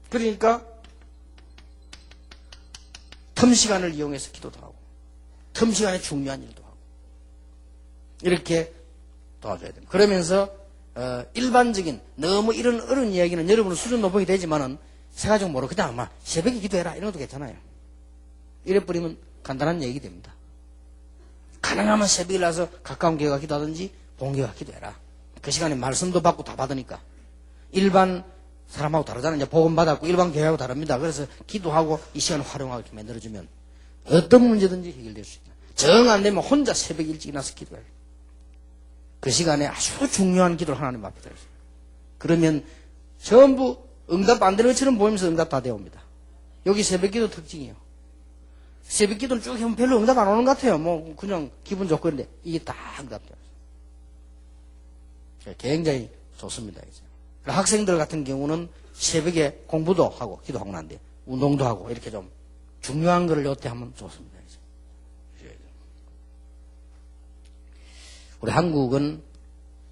그러니까 텀 시간을 이용해서 기도도 하고 텀 시간에 중요한 일도 하고 이렇게 도와줘야 됩니다. 그러면서 일반적인 너무 이런 어려운 이야기는 여러분은 수준 높게 되지만은 세가지고 모르고 그냥 아마 새벽에 기도해라 이런 것도 괜찮아요. 이래버리면 간단한 얘기 됩니다. 가능하면 새벽에 나서 가까운 교회 가 기도하든지 본교회 가 기도해라. 그 시간에 말씀도 받고 다 받으니까. 일반 사람하고 다르잖아요. 이제 복음 받았고 일반 교회하고 다릅니다. 그래서 기도하고 이 시간을 활용하고 이렇게 만들어주면 어떤 문제든지 해결될 수 있다. 정 안 되면 혼자 새벽 일찍 나서 기도해요. 그 시간에 아주 중요한 기도를 하나님 앞에 드려요. 그러면 전부 응답 안 되는 것처럼 보이면서 응답 다 되옵니다. 여기 새벽 기도 특징이에요. 새벽 기도는 쭉 하면 별로 응답 안 오는 것 같아요. 뭐 그냥 기분 좋고 그런데 이게 다 응답돼요. 굉장히 좋습니다. 이제. 학생들 같은 경우는 새벽에 공부도 하고 기도하고 난데 운동도 하고 이렇게 좀 중요한 거를 요때 하면 좋습니다. 이제. 우리 한국은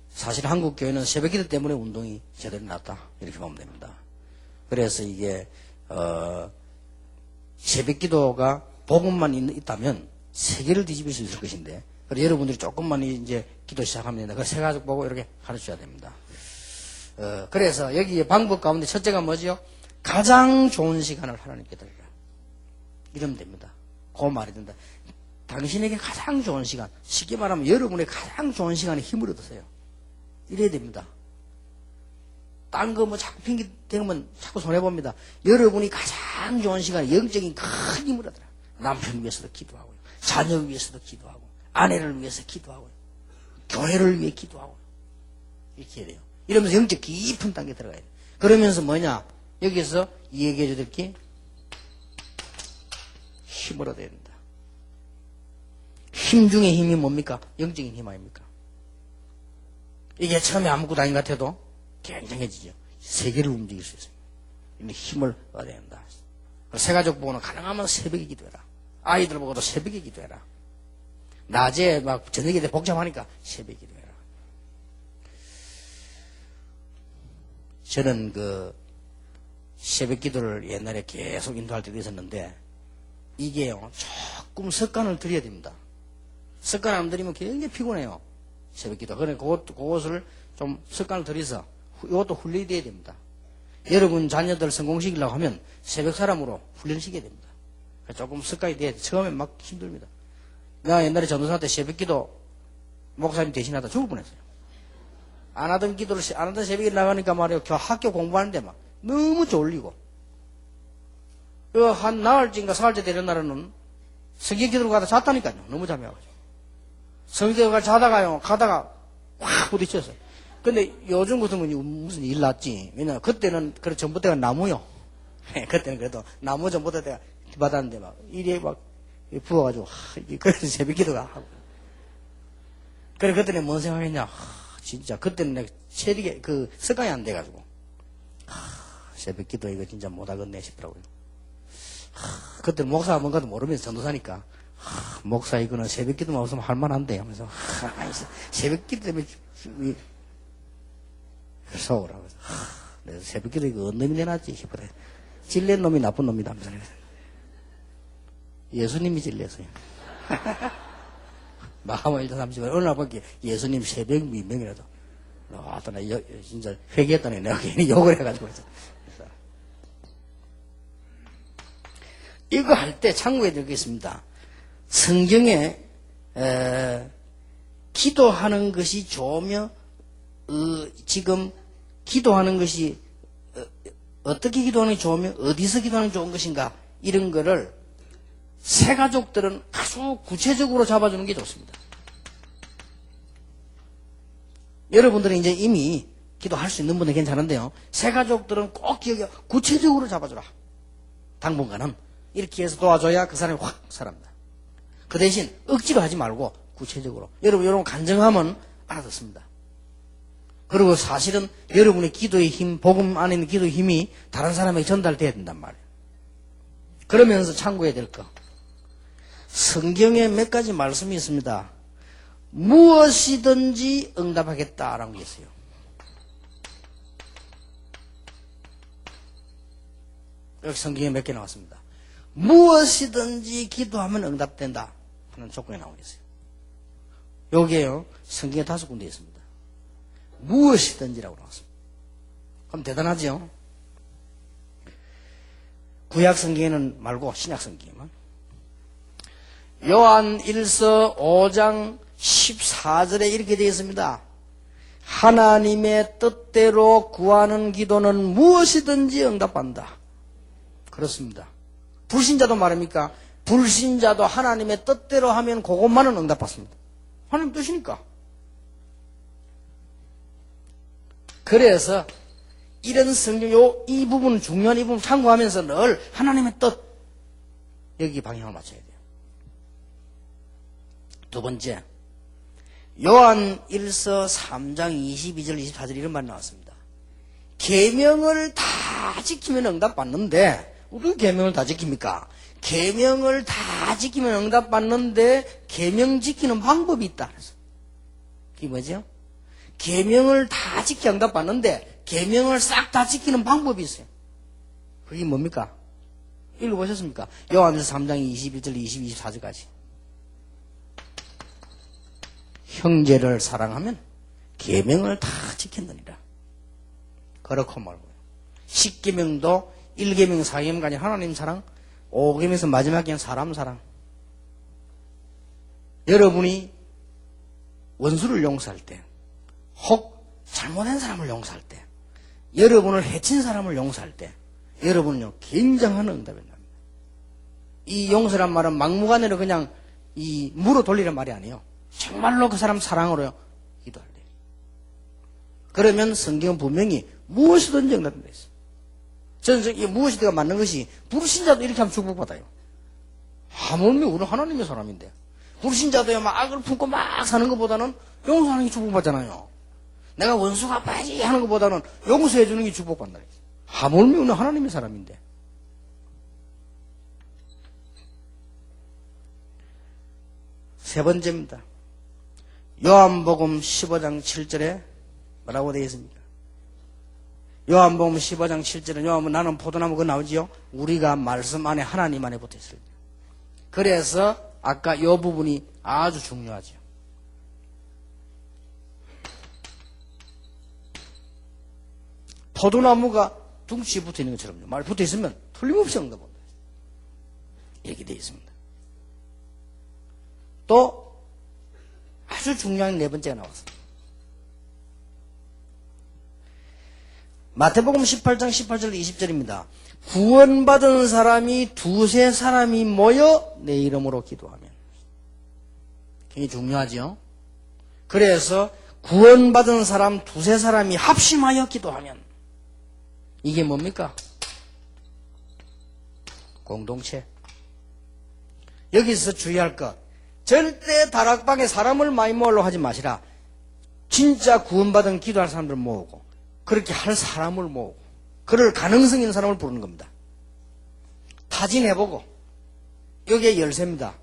사실 한국 교회는 새벽 기도 때문에 운동이 제대로 났다 이렇게 보면 됩니다. 그래서 이게 새벽 기도가 복음만 있다면 세계를 뒤집을 수 있을 것인데 그래서 여러분들이 조금만 이제 기도 시작하면 된다. 그 세 가지 보고 이렇게 가르쳐야 됩니다. 그래서 여기 방법 가운데 첫째가 뭐지요? 가장 좋은 시간을 하나님께 드리라. 이러면 됩니다. 그 말이 된다. 당신에게 가장 좋은 시간, 쉽게 말하면 여러분의 가장 좋은 시간에 힘을 얻으세요. 이래야 됩니다. 딴 거 뭐 자꾸 핑계 대면 자꾸 손해봅니다. 여러분이 가장 좋은 시간에 영적인 큰 힘을 얻으라. 남편 위해서도 기도하고요. 자녀 위해서도 기도하고, 아내를 위해서 기도하고요. 교회를 위해 기도하고요. 이렇게 해야 돼요. 이러면서 영적 깊은 단계에 들어가야 돼요. 그러면서 뭐냐? 여기서 얘기해 줘야 될 게 힘을 얻어야 된다. 힘 중에 힘이 뭡니까? 영적인 힘 아닙니까? 이게 처음에 아무것도 아닌 것 같아도 굉장해지죠. 세계를 움직일 수 있어요. 힘을 얻어야 된다. 새 가족 보고는 가능하면 새벽에 기도해라. 아이들 보고도 새벽에 기도해라. 낮에 막 저녁에 복잡하니까 새벽에 기도해라. 저는 그 새벽 기도를 옛날에 계속 인도할 때도 있었는데 이게요 조금 습관을 들여야 됩니다. 습관 안 들이면 굉장히 피곤해요. 새벽 기도. 그러니까 그것을 좀 습관을 들여서 이것도 훈련이 돼야 됩니다. 여러분 자녀들 성공시키려고 하면 새벽 사람으로 훈련시켜야 됩니다. 조금 습관이 돼야 돼. 처음에 막 힘듭니다. 내가 옛날에 전도사 때 새벽 기도 목사님 대신하다 죽을 뻔했어요. 안 하던 기도를 안 하던 새벽에 나가니까 말이에요. 학교 공부하는데 막 너무 졸리고 한 나흘째인가 사흘째 되는 날에는 성경 기도를 가다 잤다니까요. 너무 잠이 와가지고 성경 기도를 자다가요 가다가 확 부딪혔어요. 근데 요즘 같은 건 무슨 일 났지. 왜냐면 그때는 그래 전봇대가 나무요. 그때는 그래도 나무 전봇대가 받았는데 막 일이 막 부어가지고 그래서 새벽 기도가 하고. 그래 그때는 뭔 생각했냐. 진짜 그때는 내가 체력이 그 습관이 안 돼가지고 새벽 기도 이거 진짜 못하겠네 싶더라고요. 그때 목사가 뭔가도 모르면서 전도사니까 목사 이거는 새벽 기도만 없으면 할만한데 하면서 새벽 기도 때문에 서오라고 해서 내가 새벽 기도 이거 어느 놈이 내놨지 싶어요. 질낸 놈이 나쁜 놈이다 하면서 예수님이 질렸어요. 마가복음 1장 30절 어느 날 보기 예수님 새벽 미명이라도 나 진짜 회개했더니 내가 괜히 욕을 해가지고 이거 할 때 참고해 드리겠습니다. 성경에 기도하는 것이 좋으며 지금 기도하는 것이 어떻게 기도하는 게 좋으며 어디서 기도하는 게 좋은 것인가 이런 거를 새 가족들은 아주 구체적으로 잡아주는 게 좋습니다. 여러분들은 이제 이미 기도할 수 있는 분은 괜찮은데요. 새 가족들은 꼭 기억해 구체적으로 잡아주라. 당분간은 이렇게 해서 도와줘야 그 사람이 확 살아납니다. 그 대신 억지로 하지 말고 구체적으로. 여러분 간증하면 알아듣습니다. 그리고 사실은 여러분의 기도의 힘, 복음 안에 있는 기도의 힘이 다른 사람에게 전달돼야 된단 말이에요. 그러면서 참고해야 될 거. 성경에 몇 가지 말씀이 있습니다. 무엇이든지 응답하겠다라는 게 있어요. 여기 성경에 몇 개 나왔습니다. 무엇이든지 기도하면 응답된다 하는 조건이 나오겠어요. 여기에요. 성경에 5군데 있습니다. 무엇이든지라고 나왔습니다. 그럼 대단하죠? 구약 성경에는 말고 신약 성경에만. 요한 1서 5장 14절에 이렇게 되어 있습니다. 하나님의 뜻대로 구하는 기도는 무엇이든지 응답한다. 그렇습니다. 불신자도 말입니까? 불신자도 하나님의 뜻대로 하면 그것만은 응답받습니다. 하나님 뜻이니까. 그래서 이런 성경 이 부분 중요한 이 부분 참고하면서 늘 하나님의 뜻 여기 방향을 맞춰야 돼요. 두 번째, 요한 1서 3장 22절 24절 이런 말 나왔습니다. 계명을 다 지키면 응답받는데 어떻게 계명을 다 지킵니까? 계명을 다 지키면 응답받는데 계명 지키는 방법이 있다. 그게 뭐죠? 계명을 다 지켜 응답받는데 계명을 싹 다 지키는 방법이 있어요. 그게 뭡니까? 읽어보셨습니까? 요한일서 3장 21절 24절까지. 형제를 사랑하면 계명을 다 지킨다니라. 그렇고 말고요. 10계명도 1계명, 4계명가 아니라 하나님 사랑, 5계명에서 마지막 계명 사람 사랑. 여러분이 원수를 용서할 때, 혹 잘못한 사람을 용서할 때, 여러분을 해친 사람을 용서할 때, 여러분은요 굉장한 응답이 납니다. 이 용서란 말은 막무가내로 그냥 이 물어 돌리는 말이 아니에요. 정말로 그 사람 사랑으로요 기도할 때. 그러면 성경은 분명히 무엇이든지 응답된다 했어요. 저는 이 무엇이든가 맞는 것이 불신자도 이렇게 하면 축복받아요. 하물며 우리는 하나님의 사람인데 불신자도요 막 악을 품고 막 사는 것보다는 용서하는 게 축복받잖아요. 내가 원수가 아파야지 하는 것보다는 용서해 주는 게 축복받는다. 하물며 우리는 하나님의 사람인데. 세 번째입니다. 요한복음 15장 7절에 뭐라고 되어 있습니까? 요한복음 15장 7절에 요한은 나는 포도나무 그 나오지요? 우리가 말씀 안에 하나님 안에 붙어 있어요. 그래서 아까 이 부분이 아주 중요하죠. 포도나무가 둥치에 붙어 있는 것처럼요. 말 붙어 있으면 틀림없이 응답한다. 이렇게 되어 있습니다. 또 아주 중요한 네 번째가 나왔습니다. 마태복음 18장 18절 20절입니다. 구원받은 사람이 두세 사람이 모여 내 이름으로 기도하면. 굉장히 중요하죠. 그래서 구원받은 사람 두세 사람이 합심하여 기도하면 이게 뭡니까? 공동체. 여기서 주의할 것. 절대 다락방에 사람을 많이 모으려고 하지 마시라. 진짜 구원받은 기도할 사람들 모으고 그렇게 할 사람을 모으고 그럴 가능성 있는 사람을 부르는 겁니다. 타진해보고 여기에 열쇠입니다.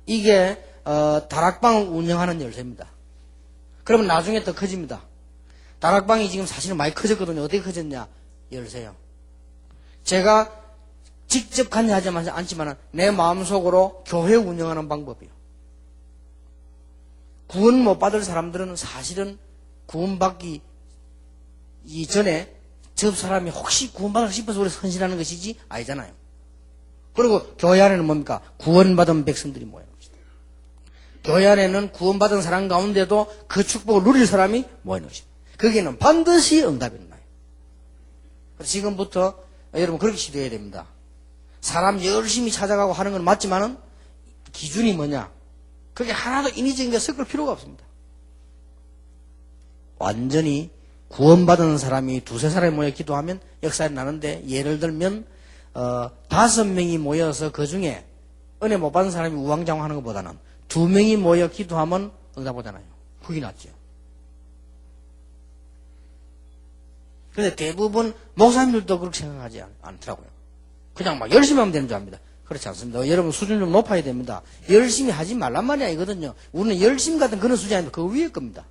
이게 다락방을 운영하는 열쇠입니다. 그러면 나중에 더 커집니다. 다락방이 지금 사실은 많이 커졌거든요. 어떻게 커졌냐? 열쇠요. 제가 직접 관여하지 않지만 내 마음속으로 교회 운영하는 방법이요. 구원 못 받을 사람들은 사실은 구원받기 이전에 저 사람이 혹시 구원받고 싶어서 우리 헌신하는 것이지 아니잖아요. 그리고 교회 안에는 뭡니까? 구원받은 백성들이 모여요. 교회 안에는 구원받은 사람 가운데도 그 축복을 누릴 사람이 모이는 것입니다. 거기에는 반드시 응답이 나요. 지금부터 여러분 그렇게 시도해야 됩니다. 사람 열심히 찾아가고 하는 건 맞지만은 기준이 뭐냐? 그게 하나도 인위적인 게 섞을 필요가 없습니다. 완전히 구원받은 사람이 두세 사람이 모여 기도하면 역사에 나는데, 예를 들면 5명이 모여서 그 중에 은혜 못 받은 사람이 우왕좌왕하는 것보다는 2명이 모여 기도하면 응답하잖아요. 그게 낫죠. 그런데 대부분 목사님들도 그렇게 생각하지 않더라고요. 그냥 막 열심히 하면 되는 줄 압니다. 그렇지 않습니다. 여러분 수준 좀 높아야 됩니다. 열심히 하지 말란 말이 아니거든요. 우리는 열심 같은 그런 수준이 아니고 그 위에 겁니다.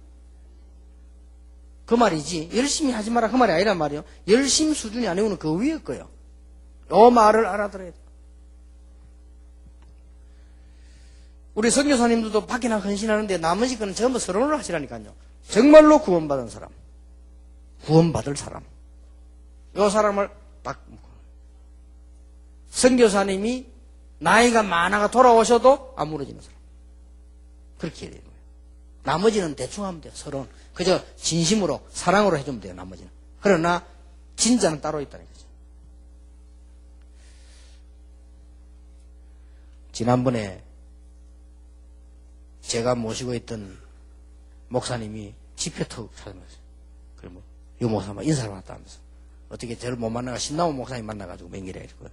그 말이지 열심히 하지 마라 그 말이 아니란 말이에요. 열심 수준이 아니고는 그 위에 거예요. 이 말을 알아들어야 돼요. 우리 선교사님들도 밖에나 헌신하는데 나머지 거는 전부 서론을 하시라니까요. 정말로 구원받은 사람, 구원받을 사람, 이 사람을 딱 선교사님이 나이가 많아가 돌아오셔도 안 무너지는 사람, 그렇게 해야 돼요. 나머지는 대충 하면 돼요. 서론 그저 진심으로 사랑으로 해주면 돼요. 나머지는. 그러나 진짜는 따로 있다는 거죠. 지난번에 제가 모시고 있던 목사님이 집회 턱 찾아왔어요. 그러면 유 목사만 인사를 왔다면서 어떻게 저를 못 만나가 신나온 목사님 만나가지고 맹기래 이랬거든요.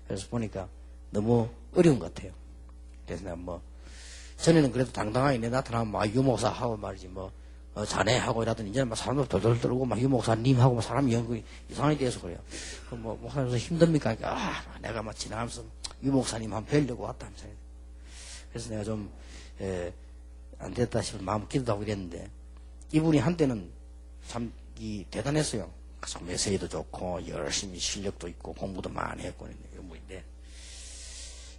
그래서 보니까 너무 어려운 것 같아요. 그래서 내가 전에는 그래도 당당하게 내 나타나면 막 유 목사 하고 말이지 자네 하고 이러더니 이제는 막 사람들 돌돌 들고 막 유 목사님 하고 막 사람이 연구 이상하게 돼서 그래요. 목사님 힘듭니까? 내가 막 지나가면서 유 목사님 한번 뵈려고 왔다면서. 그래서 내가 좀 안 됐다 싶어서 마음 기도도 하고 이랬는데 이분이 한때는 참 대단했어요. 메시지도 좋고 열심히 실력도 있고 공부도 많이 했고 이런 분인데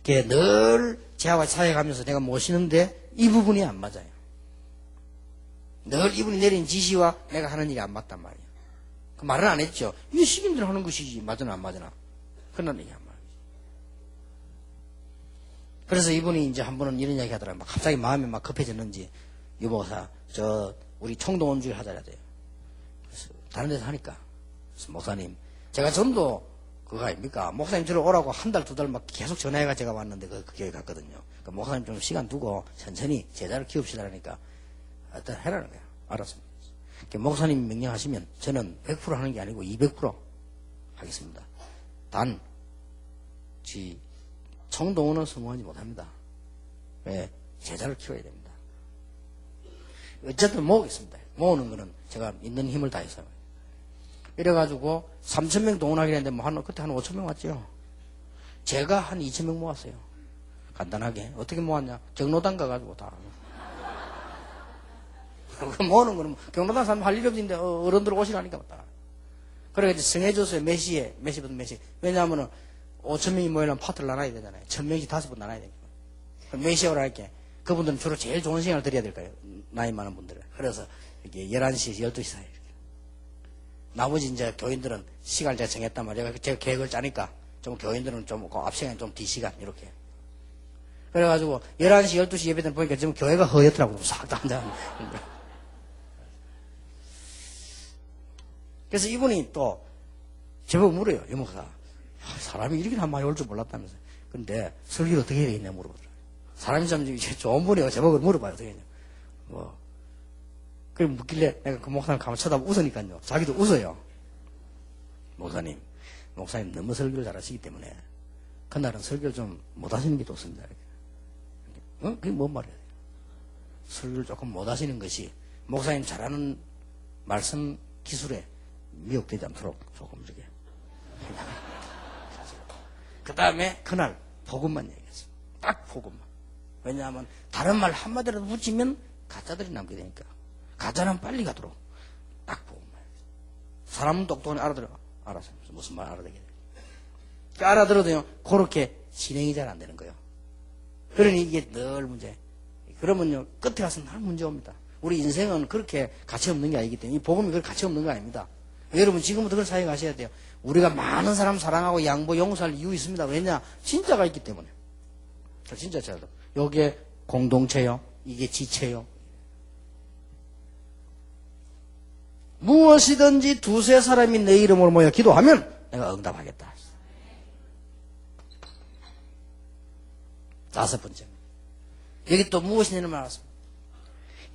늘 제와 사역하면서 내가 모시는데 이 부분이 안 맞아요. 늘 이분이 내린 지시와 내가 하는 일이 안 맞단 말이에요. 그 말은 안 했죠. 이 시민들 하는 것이지 맞으나 안 맞으나 그런 얘기 안 맞아요. 그래서 이분이 이제 한 번은 이런 이야기 하더라고요. 갑자기 마음이 막 급해졌는지 유목사 우리 총동원주의 하자 돼요. 그래서 다른 데서 하니까 그래서 목사님 제가 전도 그거 아닙니까? 목사님 저를 오라고 한 달, 2달 막 계속 전화해가 제가 왔는데 그 교회 갔거든요. 그러니까 목사님 좀 시간 두고 천천히 제자를 키웁시다라니까 일단 해라는 거야. 알았습니다. 그러니까 목사님 명령하시면 저는 100% 하는 게 아니고 200% 하겠습니다. 단 총동원은 성공하지 못합니다. 왜? 제자를 키워야 됩니다. 어쨌든 모으겠습니다. 모으는 거는 제가 있는 힘을 다해서. 이래가지고 3,000명 동원하기로 했는데 그때 한 5,000명 왔죠. 제가 한 2,000명 모았어요. 간단하게. 어떻게 모았냐? 경로당 가가지고 다. 모으는 거는 경로당 사람 할 일이 없는데 어른들 오시라니까 다. 그래가지고 정해줬어요. 몇 시부터 몇 시. 왜냐하면은 5,000명이 모이려면 파트를 나눠야 되잖아요. 1,000명씩 5번 나눠야 되니까. 그럼 몇 시에 오라 할게. 그분들은 주로 제일 좋은 시간을 드려야 될까요? 나이 많은 분들은. 그래서 이렇게 11시, 12시 사이. 이렇게. 나머지 이제 교인들은 시간을 제가 정했단 말이에요. 제가 계획을 짜니까 좀 교인들은 좀 앞 시간 좀 뒤 시간 이렇게. 그래가지고 11시, 12시 예배들 보니까 지금 교회가 허옇더라고요. 싹 다 앉아. 그래서 이분이 또 제법 물어요. 이모가. 사람이 이렇게 많이 올 줄 몰랐다면서. 근데 설교를 어떻게 해야 되겠냐 물어보더라고요. 사람이 참 좋은 분이에요. 제목을 물어봐요. 어떻게 했냐. 그래 묻길래 내가 그 목사님 가만 쳐다보고 웃으니까요. 자기도 웃어요. 목사님 너무 설교를 잘하시기 때문에 그날은 설교를 좀 못하시는 게 좋습니다. 그게 뭔 말이에요? 설교를 조금 못하시는 것이 목사님 잘하는 말씀 기술에 미혹되지 않도록 조금 이렇게. 그 다음에 그날 복음만 얘기했어요. 딱 복음만. 왜냐하면 다른 말 한마디라도 붙이면 가짜들이 남게 되니까. 가짜는 빨리 가도록 딱 복음만 얘기했어요. 사람은 똑똑하니 알아들어. 알았어. 무슨 말 알아듣게 돼. 그러니까 알아들어도요. 그렇게 진행이 잘 안 되는 거예요. 그러니 이게 늘 문제. 그러면요. 끝에 가서는 늘 문제 옵니다. 우리 인생은 그렇게 가치 없는 게 아니기 때문에 이 복음이 그렇게 가치 없는 거 아닙니다. 여러분 지금부터 그걸 사용하셔야 돼요. 우리가 많은 사람 사랑하고 양보 용서할 이유 있습니다. 왜냐? 진짜가 있기 때문에. 진짜 잘도. 여기에 공동체요. 이게 지체요. 무엇이든지 두세 사람이 내 이름으로 모여 기도하면 내가 응답하겠다. 5번째. 여기 또 무엇이냐는 말았습니다.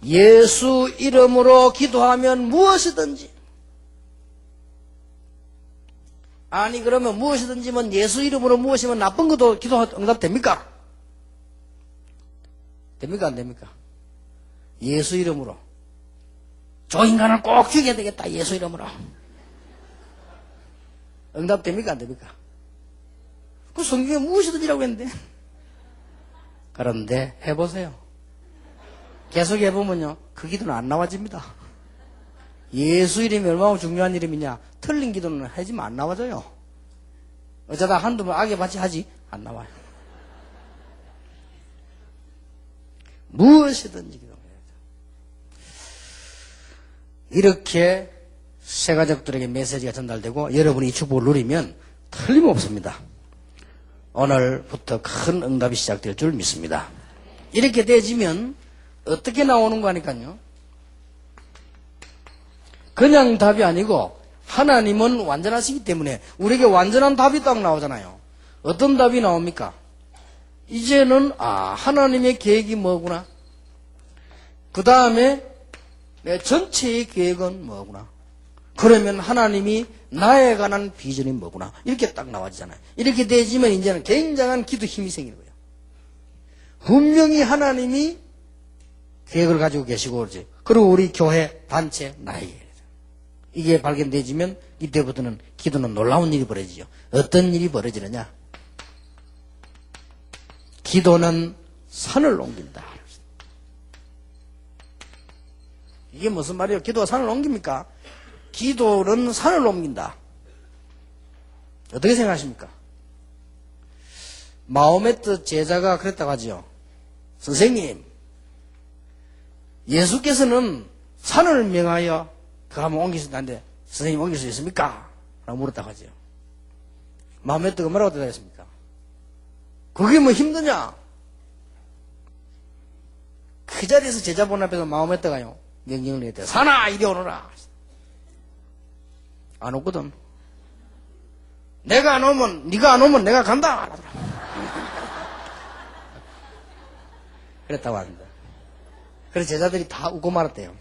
예수 이름으로 기도하면 무엇이든지. 아니 그러면 무엇이든지면 예수 이름으로 무엇이면 나쁜 것도 기도 응답됩니까? 됩니까 안 됩니까? 예수 이름으로 저 인간을 꼭 죽여야 되겠다 예수 이름으로 응답됩니까 안 됩니까? 그 성경에 무엇이든지라고 했는데. 그런데 해보세요. 계속 해보면요 그 기도는 안 나와집니다. 예수 이름이 얼마나 중요한 이름이냐. 틀린 기도는 하지만 안 나와져요. 어쩌다 한두 번 악에 받지 하지 안 나와요. 무엇이든지 기도해야 돼요. 이렇게 새 가족들에게 메시지가 전달되고 여러분이 이 축복을 누리면 틀림없습니다. 오늘부터 큰 응답이 시작될 줄 믿습니다. 이렇게 되어지면 어떻게 나오는 거니까요. 그냥 답이 아니고 하나님은 완전하시기 때문에 우리에게 완전한 답이 딱 나오잖아요. 어떤 답이 나옵니까? 이제는 하나님의 계획이 뭐구나. 그 다음에 내 전체의 계획은 뭐구나. 그러면 하나님이 나에 관한 비전이 뭐구나. 이렇게 딱 나와지잖아요. 이렇게 되지면 이제는 굉장한 기도 힘이 생기는 거예요. 분명히 하나님이 계획을 가지고 계시고 그러지. 그리고 우리 교회, 단체, 나에게. 이게 발견되지면 이때부터는 기도는 놀라운 일이 벌어지죠. 어떤 일이 벌어지느냐. 기도는 산을 옮긴다. 이게 무슨 말이에요? 기도가 산을 옮깁니까? 기도는 산을 옮긴다. 어떻게 생각하십니까? 마호메트 제자가 그랬다고 하죠. 선생님, 예수께서는 산을 명하여 그거 한번 옮길 수 있다는데 선생님 옮길 수 있습니까? 라고 물었다고 하죠. 마호메트가 뭐라고 대답했습니까? 그게 뭐 힘드냐? 그 자리에서 제자분 앞에서 마호메트가요 명령을 했대요. 산아 이리 오너라. 안 오거든. 내가 안 오면 네가 안 오면 내가 간다. 그랬다고 합니다. 그래서 제자들이 다 웃고 말았대요.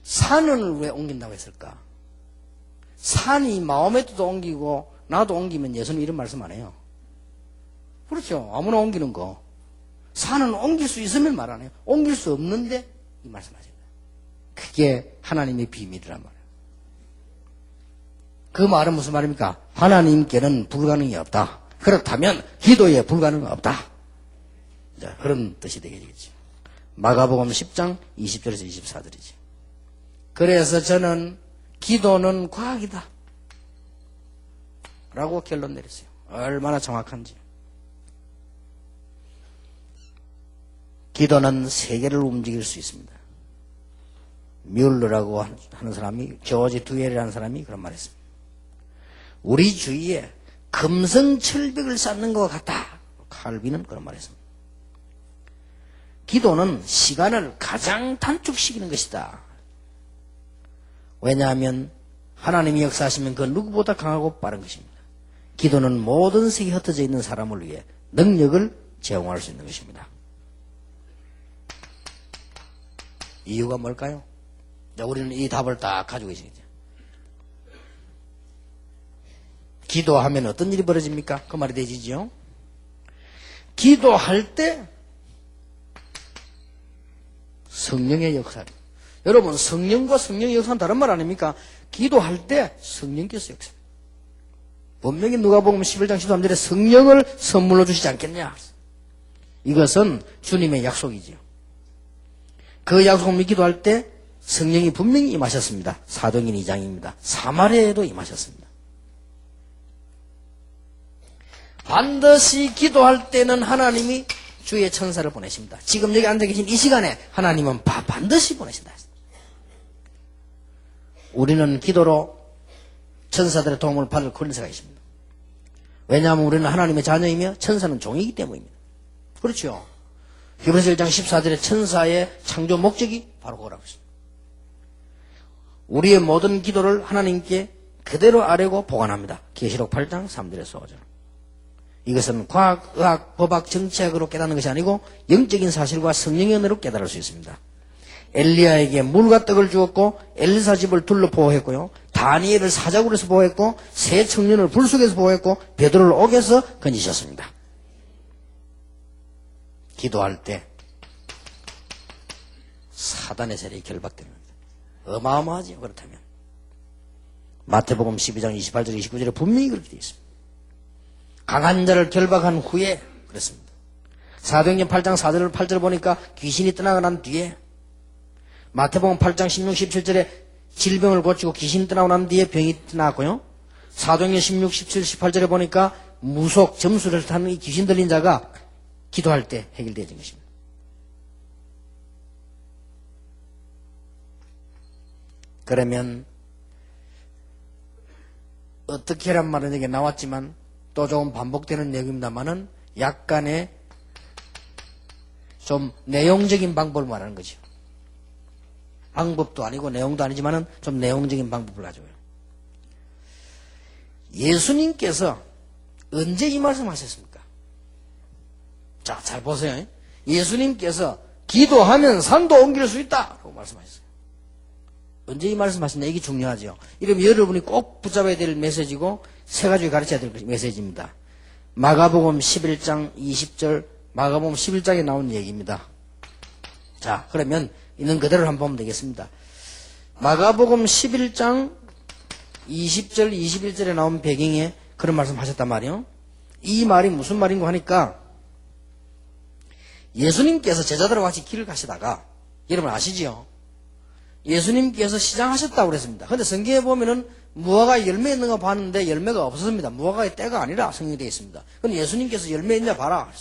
산을 왜 옮긴다고 했을까? 산이 마호메트도 옮기고 나도 옮기면 예수님 이런 말씀 안 해요. 그렇죠. 아무나 옮기는 거. 산은 옮길 수 있으면 말 안 해요. 옮길 수 없는데 이 말씀하십니다. 그게 하나님의 비밀이란 말이에요. 그 말은 무슨 말입니까? 하나님께는 불가능이 없다. 그렇다면 기도에 불가능은 없다. 자, 그런 뜻이 되겠죠. 마가복음 10장 20절에서 24절이죠. 그래서 저는 기도는 과학이다 라고 결론 내렸어요. 얼마나 정확한지. 기도는 세계를 움직일 수 있습니다. 뮬러라고 하는 사람이, 조지 두엘이라는 사람이 그런 말을 했습니다. 우리 주위에 금성철벽을 쌓는 것 같다. 칼빈은 그런 말을 했습니다. 기도는 시간을 가장 단축시키는 것이다. 왜냐하면 하나님이 역사하시면 그 누구보다 강하고 빠른 것입니다. 기도는 모든 세계에 흩어져 있는 사람을 위해 능력을 제공할 수 있는 것입니다. 이유가 뭘까요? 자, 우리는 이 답을 딱 가지고 계시겠죠. 기도하면 어떤 일이 벌어집니까? 그 말이 되지죠. 기도할 때 성령의 역사. 여러분, 성령과 성령의 역사는 다른 말 아닙니까? 기도할 때 성령께서 역사. 분명히 누가복음 11장 13절에 성령을 선물로 주시지 않겠냐. 이것은 주님의 약속이지요. 그 약속을 믿기도 할 때 성령이 분명히 임하셨습니다. 사도행전 2장입니다. 사마리아에도 임하셨습니다. 반드시 기도할 때는 하나님이 주의 천사를 보내십니다. 지금 여기 앉아 계신 이 시간에 하나님은 반드시 보내신다. 우리는 기도로 천사들의 도움을 받을 권세가 있습니다. 왜냐하면 우리는 하나님의 자녀이며 천사는 종이기 때문입니다. 그렇죠? 히브리서 1장 14절에 천사의 창조 목적이 바로 그거라고 했습니다. 우리의 모든 기도를 하나님께 그대로 아뢰고 보관합니다. 계시록 8장 3절에서 5절. 이것은 과학, 의학, 법학, 정치학으로 깨닫는 것이 아니고 영적인 사실과 성령의 은혜로 깨달을 수 있습니다. 엘리야에게 물과 떡을 주었고 엘리사 집을 둘러 보호했고요. 다니엘을 사자굴에서 보호했고 세 청년을 불 속에서 보호했고 베드로를 옥에서 건지셨습니다. 기도할 때 사단의 세력이 결박되는 겁니다. 어마어마하지요. 그렇다면 마태복음 12장 28절 29절에 분명히 그렇게 되어 있습니다. 강한 자를 결박한 후에 그랬습니다. 사도행전 8장 4절 8절 보니까 귀신이 떠나고 난 뒤에 마태복음 8장 16, 17절에 질병을 고치고 귀신이 떠나고 난 뒤에 병이 나왔고요. 사도행전 16, 17, 18절에 보니까 무속, 점수를 타는 이 귀신 들린 자가 기도할 때 해결되어진 것입니다. 그러면 어떻게 하란 말은 여기 나왔지만 또 조금 반복되는 내용입니다만은 약간의 좀 내용적인 방법을 말하는 거죠. 방법도 아니고 내용도 아니지만은 좀 내용적인 방법을 가져요. 예수님께서 언제 이 말씀 하셨습니까? 자, 잘 보세요. 예수님께서 기도하면 산도 옮길 수 있다 라고 말씀하셨어요. 언제 이 말씀 하셨냐? 이게 중요하죠. 이러면 여러분이 꼭 붙잡아야 될 메시지고 세 가지 가르쳐야 될 메시지입니다. 마가복음 11장 20절, 마가복음 11장에 나온 얘기입니다. 자, 그러면 있는 그대로 한번 보면 되겠습니다. 마가복음 11장 20절, 21절에 나온 배경에 그런 말씀 하셨단 말이에요. 이 말이 무슨 말인가 하니까 예수님께서 제자들과 같이 길을 가시다가 여러분 아시지요? 예수님께서 시장하셨다고 그랬습니다. 근데 성경에 보면은 무화과 열매 있는 거 봤는데 열매가 없었습니다. 무화과의 때가 아니라 성경에 되어 있습니다. 근데 예수님께서 열매 있냐 봐라.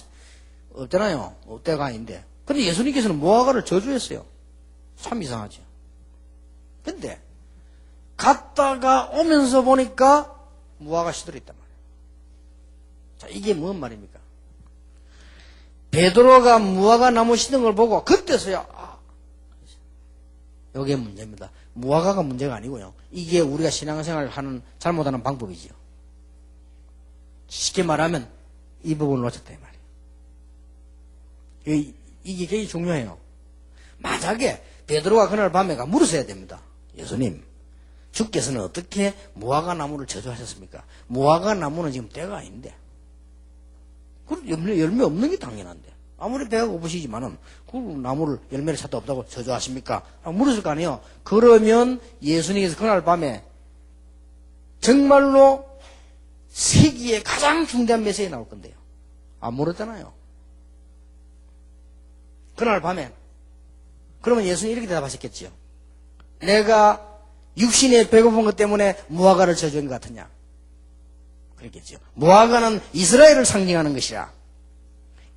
없잖아요. 때가 아닌데. 근데 예수님께서는 무화과를 저주했어요. 참 이상하죠. 근데 갔다가 오면서 보니까 무화과 시들어 있단 말이에요. 자, 이게 뭔 말입니까? 베드로가 무화과 나무 시든 걸 보고 그때서야 이게 문제입니다. 무화과가 문제가 아니고요. 이게 우리가 신앙생활을 하는 잘못하는 방법이지요. 쉽게 말하면 이 부분을 놓쳤다 이 말이에요. 이게 굉장히 중요해요. 만약에 베드로가 그날 밤에 가 물으셔야 됩니다. 예수님, 주께서는 어떻게 무화과 나무를 저주하셨습니까? 무화과 나무는 지금 때가 아닌데. 열매 없는 게 당연한데. 아무리 배가 고프시지만은 그 나무를 열매를 찾다 없다고 저주하십니까? 물었을 거 아니에요. 그러면 예수님께서 그날 밤에 정말로 세기의 가장 중대한 메시지 나올 건데요. 안 물었잖아요. 그날 밤에. 그러면 예수님이 이렇게 대답하셨겠지요. 내가 육신에 배고픈 것 때문에 무화과를 저주한 것 같으냐? 그랬겠죠. 무화과는 이스라엘을 상징하는 것이라.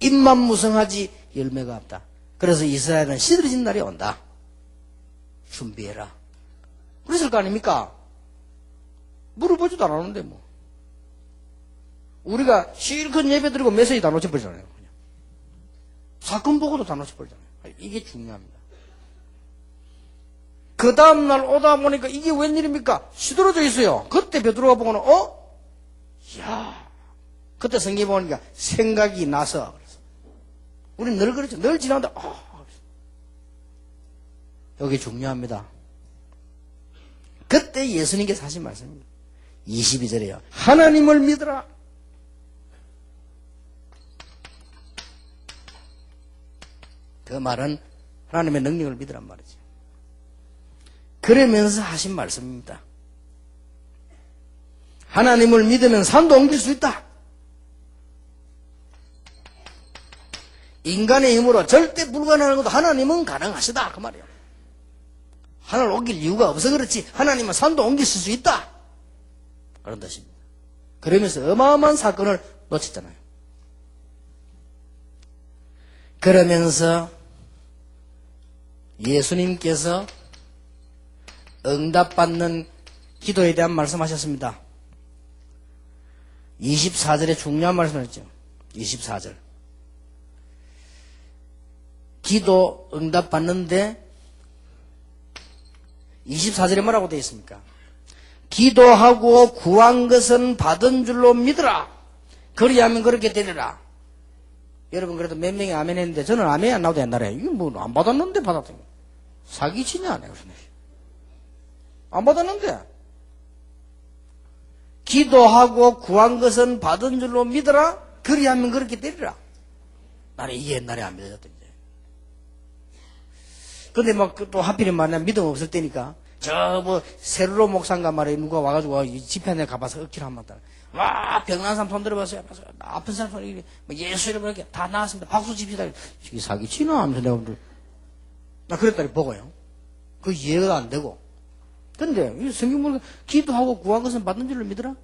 잎만 무성하지 열매가 없다. 그래서 이스라엘은 시들어진 날이 온다. 준비해라. 그랬을 거 아닙니까? 물어보지도 않았는데 뭐. 우리가 실컷 예배 드리고 메시지 다 놓쳐버리잖아요. 그냥. 사건 보고도 다 놓쳐버리잖아요. 이게 중요합니다. 그 다음날 오다 보니까 이게 웬일입니까? 시들어져 있어요. 그때 베드로가 보고는 이야. 그때 성경에 보니까 생각이 나서 그래서. 우리는 늘 그렇죠. 늘 지나는데 여기 중요합니다. 그때 예수님께서 하신 말씀입니다. 22절에요. 하나님을 믿으라. 그 말은 하나님의 능력을 믿으란 말이죠. 그러면서 하신 말씀입니다. 하나님을 믿으면 산도 옮길 수 있다. 인간의 힘으로 절대 불가능한 것도 하나님은 가능하시다. 그 말이에요. 하늘을 옮길 이유가 없어 그렇지 하나님은 산도 옮길 수 있다. 그런 뜻입니다. 그러면서 어마어마한 사건을 놓쳤잖아요. 그러면서 예수님께서 응답받는 기도에 대한 말씀하셨습니다. 24절에 중요한 말씀을 했죠. 24절. 기도 응답받는데 24절에 뭐라고 되어 있습니까? 기도하고 구한 것은 받은 줄로 믿으라. 그리하면 그렇게 되리라. 여러분 그래도 몇 명이 아멘 했는데 저는 아멘이 안 나오도 옛날에 이거 뭐 안 받았는데 받았더니 사기치냐 내가 안 받았는데 기도하고 구한 것은 받은 줄로 믿어라. 그리하면 그렇게 되리라. 나는 이게 옛날에 안 믿어졌던 이제. 근데 막 또 하필이면 믿음 없을 때니까 저 뭐 세르로 목사인가 말이야 누가 와가지고 집회에 가봐서 억지로 한번 따라 와 병난 사람 손 들어봤어요. 아픈 사람 손 이렇게 예수 이름 이렇게 다 나왔습니다. 박수 칩시다. 이게 사기치나 하면서 내가 나 그랬더니 보고요. 그 이해가 안 되고. 근데 이 성경 보니까 기도하고 구한 것은 받는 줄로 믿어라.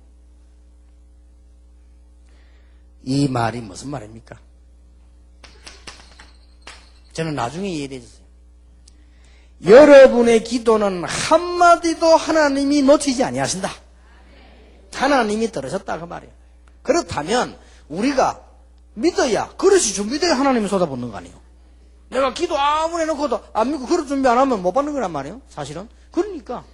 이 말이 무슨 말입니까? 저는 나중에 이해되었어요. 여러분의 기도는 한마디도 하나님이 놓치지 아니하신다. 하나님이 들으셨다 그 말이에요. 그렇다면 우리가 믿어야 그릇이 준비돼야 하나님이 쏟아붓는 거 아니에요. 내가 기도 아무리 해놓고도 안 믿고 그릇 준비 안 하면 못 받는 거란 말이에요. 사실은. 그러니까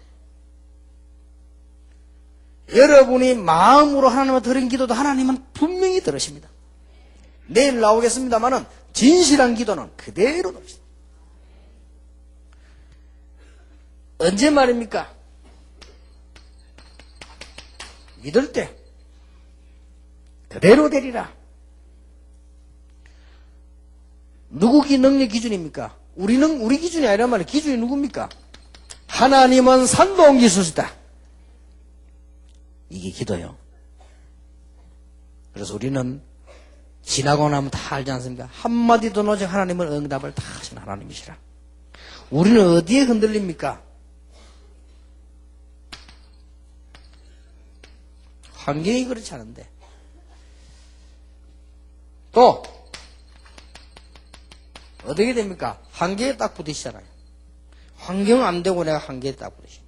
여러분이 마음으로 하나님을 드린 기도도 하나님은 분명히 들으십니다. 내일 나오겠습니다만은 진실한 기도는 그대로 들으십니다. 언제 말입니까? 믿을 때 그대로 되리라. 누구 능력 기준입니까? 우리 기준이 아니란 말이에요. 기준이 누굽니까? 하나님은 산도 옮길 수 있다. 이게 기도요. 그래서 우리는 지나고 나면 다 알지 않습니까? 한마디도 놓지 하나님은 응답을 다 하시는 하나님이시라. 우리는 어디에 흔들립니까? 환경이 그렇지 않은데. 또 어떻게 됩니까? 한계에 딱 부딪히잖아요. 환경 안 되고 내가 한계에 딱 부딪히죠.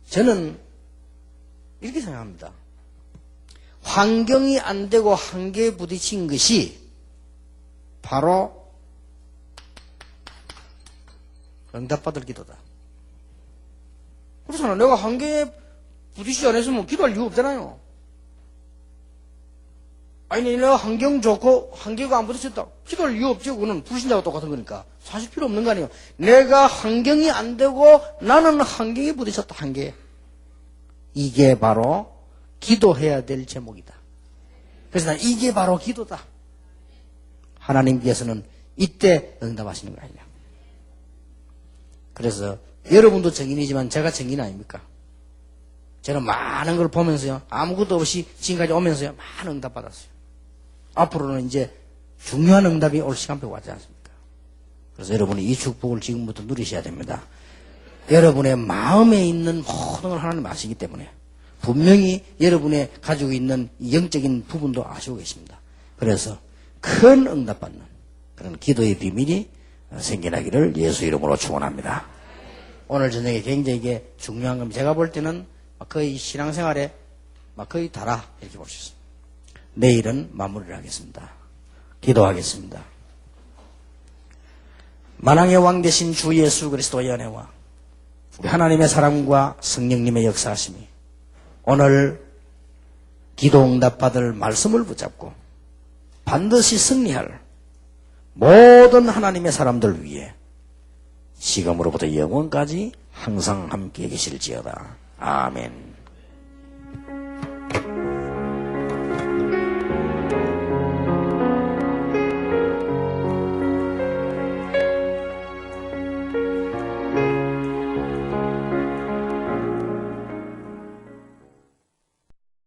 저는 이렇게 생각합니다. 환경이 안 되고 한계에 부딪힌 것이 바로 응답받을 기도다. 그렇잖아. 내가 한계에 부딪히지 않았으면 기도할 이유 없잖아요. 아니 내가 환경 좋고 한계가 안 부딪혔다. 기도할 이유 없죠. 그거는 불신자와 똑같은 거니까. 사실 필요 없는 거 아니에요. 내가 환경이 안 되고 나는 한계에 부딪혔다. 한계에. 이게 바로 기도해야 될 제목이다. 그래서 난 이게 바로 기도다. 하나님께서는 이때 응답하시는 거 아니냐. 그래서 여러분도 증인이지만 제가 증인 아닙니까? 저는 많은 걸 보면서요. 아무것도 없이 지금까지 오면서요. 많은 응답 받았어요. 앞으로는 이제 중요한 응답이 올 시간표가 왔지 않습니까? 그래서 여러분이 이 축복을 지금부터 누리셔야 됩니다. 여러분의 마음에 있는 모든 걸 하나님 아시기 때문에 분명히 여러분의 가지고 있는 영적인 부분도 아시고 계십니다. 그래서 큰 응답받는 그런 기도의 비밀이 생겨나기를 예수 이름으로 축원합니다. 오늘 저녁에 굉장히 이게 중요한 겁니다. 제가 볼 때는 거의 신앙생활에 거의 달아 이렇게 볼 수 있습니다. 내일은 마무리를 하겠습니다. 기도하겠습니다. 만왕의 왕 되신 주 예수 그리스도의 은혜와 우리 하나님의 사랑과 성령님의 역사하심이 오늘 기도 응답 받을 말씀을 붙잡고 반드시 승리할 모든 하나님의 사람들 위해 지금으로부터 영원까지 항상 함께 계실지어다. 아멘.